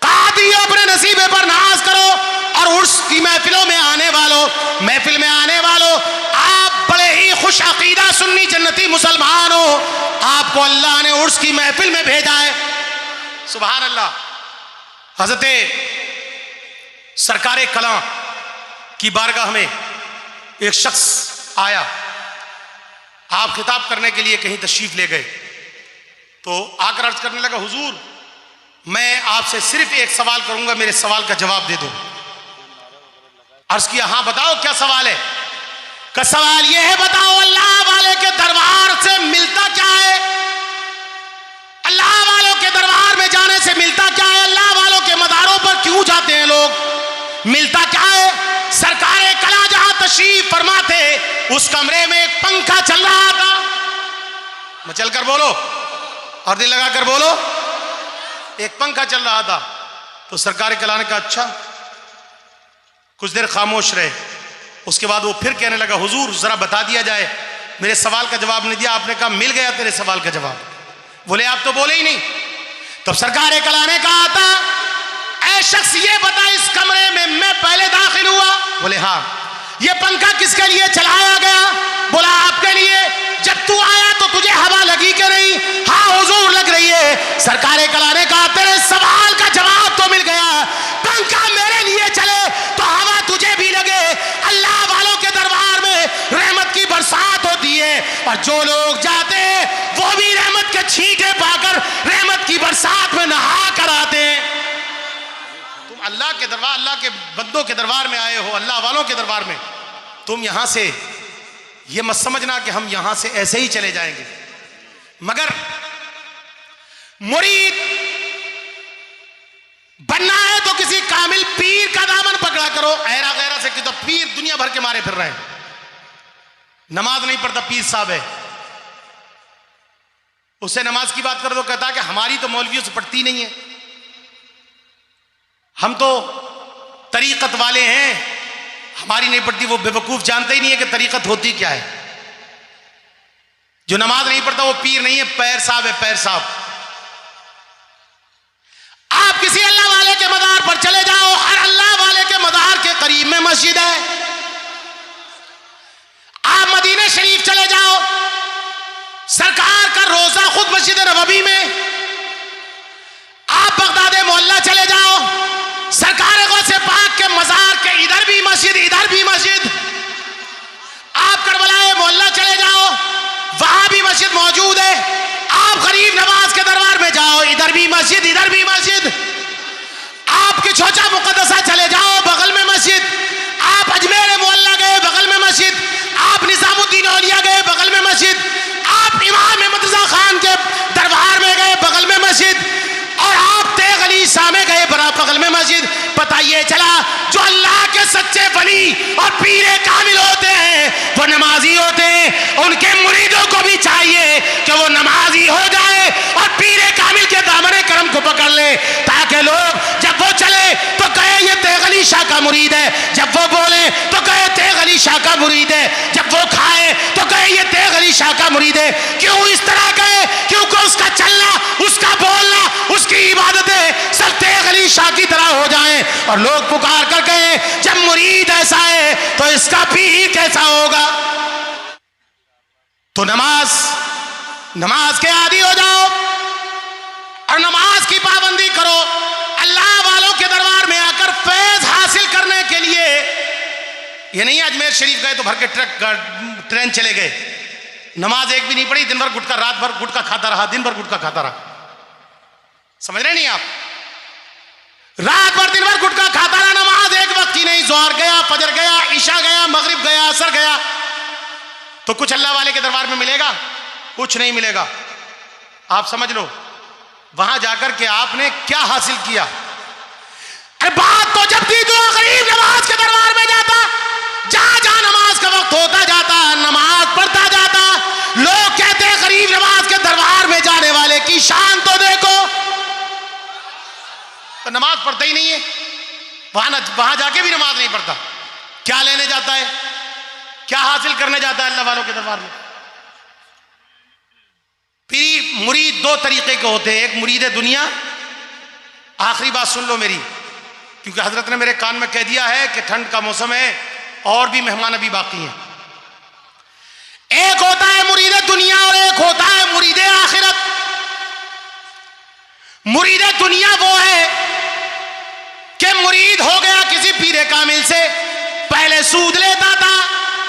[SPEAKER 2] कादी अपने नसीबे पर नाज करो। और उर्स की महफिलों में आने वालों, महफिल में आने वालों, आप बड़े ही खुश अकीदा सुन्नी जन्नती मुसलमान हो, आपको अल्लाह ने उर्स की महफिल में भेजा है। सुभान अल्लाह। हजरत सरकारे कलां की बारगाह में एक शख्स आया, आप खिताब करने के लिए कहीं तशरीफ ले गए, तो आकर अर्ज करने लगा, हुजूर मैं आपसे सिर्फ एक सवाल करूंगा, मेरे सवाल का जवाब दे दो। अर्ज किया, हाँ बताओ क्या सवाल है? का सवाल यह है, बताओ अल्लाह वाले के दरबार से मिलता क्या है? अल्लाह वालों के दरबार में जाने से मिलता क्या है? अल्लाह वालों के मदारों तशरीफ फरमा थे, उस कमरे में एक पंखा चल रहा था। मचल कर बोलो और दिल लगा कर बोलो, एक पंखा चल रहा था। तो सरकार कला ने कहा अच्छा। कुछ देर खामोश रहे, उसके बाद वो फिर कहने लगा हुजूर जरा बता दिया जाए, मेरे सवाल का जवाब नहीं दिया। आपने कहा मिल गया तेरे सवाल का जवाब। बोले आप तो बोले ही नहीं। तब सरकार कला ने कहा था ऐ शख्स ये बता इस कमरे में मैं पहले दाखिल हुआ? बोले हाँ। ये पंखा किसके लिए चलाया गया? बोला आपके लिए। जब तू आया तो तुझे हवा लगी कि नहीं? हाँ हुजूर लग रही है। सरकार कला ने कहा तेरे सवाल का जवाब तो मिल गया, पंखा मेरे लिए चले तो हवा तुझे भी लगे। अल्लाह वालों के दरबार में रहमत की बरसात होती है और जो लोग जाते हैं वो भी रहमत के छींटे पाकर रहमत की बरसात में नहा कर आते हैं। तुम अल्लाह के दरबार, अल्लाह के बंदों के दरबार में आए हो, अल्लाह वालों के दरबार में। तुम यहां से ये मत समझना कि हम यहां से ऐसे ही चले जाएंगे, मगर मुरीद बनना है तो किसी कामिल पीर का दामन पकड़ा करो। ऐरा गैरा से कि तो पीर दुनिया भर के मारे फिर रहे हैं, नमाज नहीं पढ़ता पीर साहब है, उससे नमाज की बात करो तो कहता है कि हमारी तो मौलवियों से पढ़ती नहीं है, हम तो तरीकत वाले हैं, हमारी नहीं पढ़ती। वो बेवकूफ जानते ही नहीं है कि तरीकत होती क्या है। जो नमाज नहीं पढ़ता वो पीर नहीं है, पैर साहब है, पैर साहब। आप किसी अल्लाह वाले के मज़ार पर चले जाओ, हर अल्लाह वाले के मज़ार के करीब में मस्जिद है। आप मदीना शरीफ चले जाओ, सरकार का रोजा खुद मस्जिद नबवी में। आप बगदाद मोहल्ला चले जाओ, सरकार गौसे पाक के मज़ार के इधर भी मस्जिद, इधर भी मस्जिद। आप करबलाए मोहल्ला चले जाओ, वहां भी मस्जिद मौजूद है। आप गरीब नवाज के दरबार में जाओ, इधर भी मस्जिद, इधर भी मस्जिद। आपकी छोटा मुकद्दसा चले जाओ, बगल में मस्जिद। आप अजमेर मोहल्ला गए, बगल में मस्जिद। आप निजामुद्दीन औलिया गए, बगल में मस्जिद। आप इमाम मर्तज़ा खान के दरबार में गए, बगल में मस्जिद। और आप तेग अली शाह में गए, बगल में मस्जिद। पता ये चला जो अल्लाह के सच्चे वली और पीरे कामिल होते हैं वो नमाजी होते हैं। उनके मुरीदों को भी चाहिए कि वो नमाजी हो जाए और पीरे कामिल के दामने करम को पकड़ ले, ताकि लोग जब वो चले तो कहे ये तेग अली शाह का मुरीद है, जब वो बोले तो कहे तेग अली शाह का मुरीद है, जब वो खाए तो कहे ये तेग अली शाह का मुरीद है। क्यों इस तरह कहे? क्योंकि उसका चलना, उसका बोलना, उसकी इबादतें सब तेग अली शाह की तरह हो जाएं और लोग पुकार कर कहें जब मुरीद ऐसा है तो इसका पीर कैसा होगा। तो नमाज के आदी हो जाओ और नमाज की पाबंदी करो। अल्लाह वालों के दरबार में आकर फैज हासिल करने के लिए ये नहीं अजमेर शरीफ गए तो भर के ट्रेन चले गए, नमाज एक भी नहीं पढ़ी, दिन भर गुटखा, रात भर गुटखा खाता रहा, दिन भर गुटखा खाता रहा। समझ रहे नहीं आप? रात भर दिन भर गुटखा खाता रहा, नमाज एक वक्त ही नहीं। जोहर गया, फजर गया, ईशा गया, मगरिब गया, असर गया। तो कुछ अल्लाह वाले के दरबार में मिलेगा? कुछ नहीं मिलेगा। आप समझ लो वहां जाकर के आपने क्या हासिल किया। अरे बात तो जब थी तो गरीब नमाज के दरबार में जाता, जहां जहां नमाज का वक्त होता जाता, नमाज पढ़ता जाता। लोग कहते हैं गरीब नमाज के दरबार में जाने वाले की शान तो देखो, तो नमाज पढ़ता ही नहीं है। वहां जाके भी नमाज नहीं पढ़ता। क्या लेने जाता है? क्या हासिल करने जाता है अल्लाह वालों के दरबार में? फिर मुरीद दो तरीके के होते हैं, एक मुरीद दुनिया। आखिरी बात सुन लो मेरी, क्योंकि हजरत ने मेरे कान में कह दिया है कि ठंड का मौसम है और भी मेहमान अभी बाकी हैं। एक होता है मुरीद दुनिया और एक होता है मुरीद आखिरत। मुरीद दुनिया वो है कि मुरीद हो गया किसी पीरे कामिल से, पहले सूद लेता था,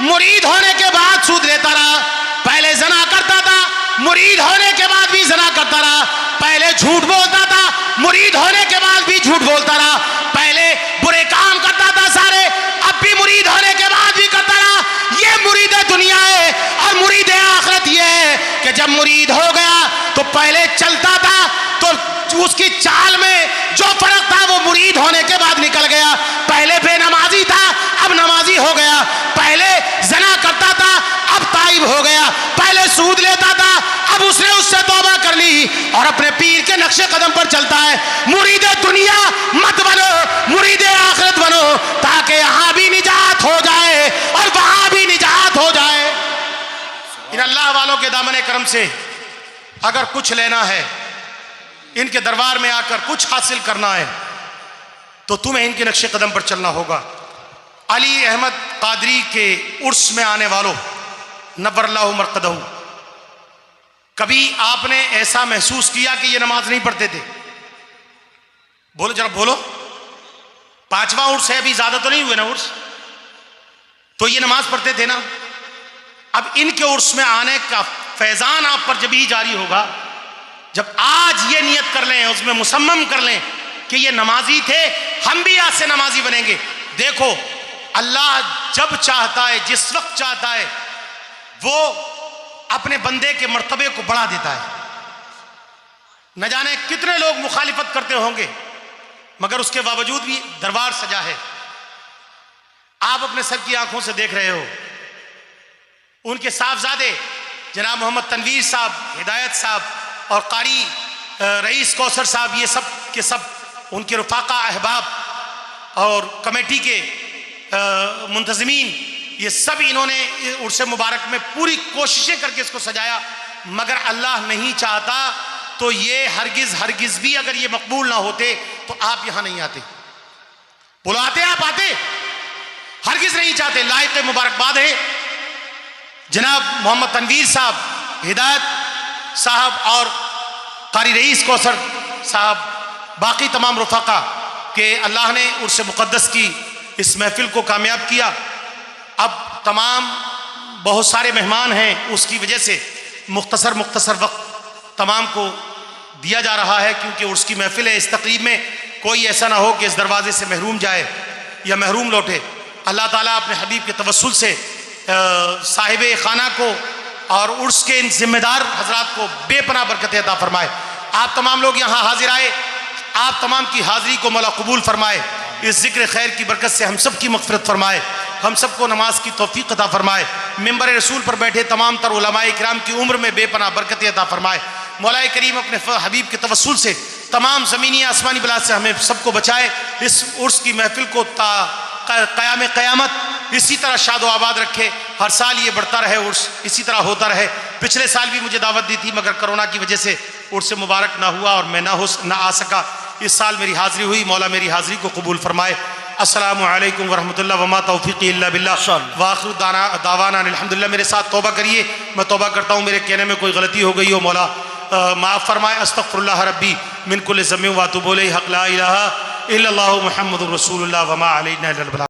[SPEAKER 2] मुरीद होने के बाद सूद लेता रहा। पहले जना करता था, मुरीद होने के बाद भी जना करता रहा। पहले झूठ बोलता था, मुरीद होने के बाद भी झूठ बोलता रहा। पहले बुरे काम करता था सारे, अब भी मुरीद होने के बाद भी करता रहा। ये मुरीद दुनिया है। और मुरीद आखिरत ये है कि जब मुरीद हो गया तो पहले चलता था तो उसकी चाल में जो फर्क था वो मुरीद होने के बाद निकल गया। पहले बेनमाजी था, अब नमाजी हो गया। पहले जना करता था, अब ताइब हो गया। पहले सूद लेता था, अब उसने उससे तौबा कर ली और अपने पीर के नक्शे कदम पर चलता है। मुरीद दुनिया मत बनो, मुरीद आखिरत बनो, ताकि यहां भी निजात हो जाए और वहां भी निजात हो जाए। इन अल्लाह वालों के दामन करम से अगर कुछ लेना है, इनके दरबार में आकर कुछ हासिल करना है, तो तुम्हें इनके नक्शे कदम पर चलना होगा। अली अहमद कादरी के उर्स में आने वालों, नव्वरल्लाहु मरकदहू, कभी आपने ऐसा महसूस किया कि ये नमाज नहीं पढ़ते थे? बोलो जरा बोलो। 5वां उर्स है, अभी ज्यादा तो नहीं हुए ना उर्स, तो ये नमाज पढ़ते थे ना। अब इनके उर्स में आने का फैजान आप पर जब ही जारी होगा जब आज ये नियत कर लें, उसमें मुसम्मम कर लें कि ये नमाजी थे, हम भी आज से नमाजी बनेंगे। देखो अल्लाह जब चाहता है, जिस वक्त चाहता है, वो अपने बंदे के मर्तबे को बढ़ा देता है। न जाने कितने लोग मुखालिफत करते होंगे, मगर उसके बावजूद भी दरबार सजा है। आप अपने सर की आंखों से देख रहे हो, उनके साहबजादे जनाब मोहम्मद तनवीर साहब, हिदायत साहब और कारी रईस कौसर साहब, ये सब के सब उनके रफाका अहबाब और कमेटी के मुंतज़मीन, ये सब इन्होंने उर्स मुबारक में पूरी कोशिशें करके इसको सजाया। मगर अल्लाह नहीं चाहता तो ये हरगिज भी अगर ये मकबूल ना होते तो आप यहां नहीं आते। बोलो आते? आप आते? हरगिज नहीं चाहते। लायक मुबारकबाद है जनाब मोहम्मद तनवीर साहब, हिदायत साहब और कारी रईस कौसर साहब, बाकी तमाम रफाका के अल्लाह ने उर्स मुक़द्दस की इस महफिल को कामयाब किया। अब तमाम बहुत सारे मेहमान हैं, उसकी वजह से मुख्तसर वक्त तमाम को दिया जा रहा है, क्योंकि उसकी महफिल है। इस तकरीब में कोई ऐसा ना हो कि इस दरवाजे से महरूम जाए या महरूम लौटे। अल्लाह ताला अपने हबीब के तवस्सुल से साहिब खाना को और उर्स के इन जिम्मेदार हजरात को बेपनाह बरकत अता फरमाए। आप तमाम लोग यहाँ हाजिर आए, आप तमाम की हाजिरी को मौला कबूल फरमाए। इस जिक्र खैर की बरकत से हम सब की मग़फ़िरत फरमाए, हम सबको नमाज की तौफ़ीक़ अता फरमाए। मिंबर रसूल पर बैठे तमाम तर उलमाए किराम की उम्र में बेपनाह बरकत अता फरमाए। मौला करीम अपने हबीब के तवस्सुल से तमाम ज़मीनी आसमानी बला से हमें सबको बचाए। इस उर्स की महफिल को क़याम क़यामत इसी तरह शादो आबाद रखे। हर साल ये बढ़ता रहे, उर्स इसी तरह होता रहे। पिछले साल भी मुझे दावत दी थी, मगर कोरोना की वजह से उर्स मुबारक ना हुआ और मैं ना आ सका। इस साल मेरी हाज़िरी हुई, मौला मेरी हाज़िरी को कबूल फरमाए। अस्सलामु अलैकुम वरहमतुल्लाह वमा तौफ़ीक़ी इल्ला बिल्लाह व आखिरु दावाना अल्हम्दुलिल्लाह। मेरे साथ तौबा करिए, मैं तौबा करता हूँ मेरे कहने में कोई गलती हो गई हो, मौला माफ़ फरमाए। अस्तग़फ़िरुल्लाह रब्बी मिन कुल्लि ज़म्बिन व अतूबु इलैहि हक़ ला इलाहा इल्लल्लाहु मुहम्मदुर रसूलुल्लाह व मा अलैना इल्लल बलाग।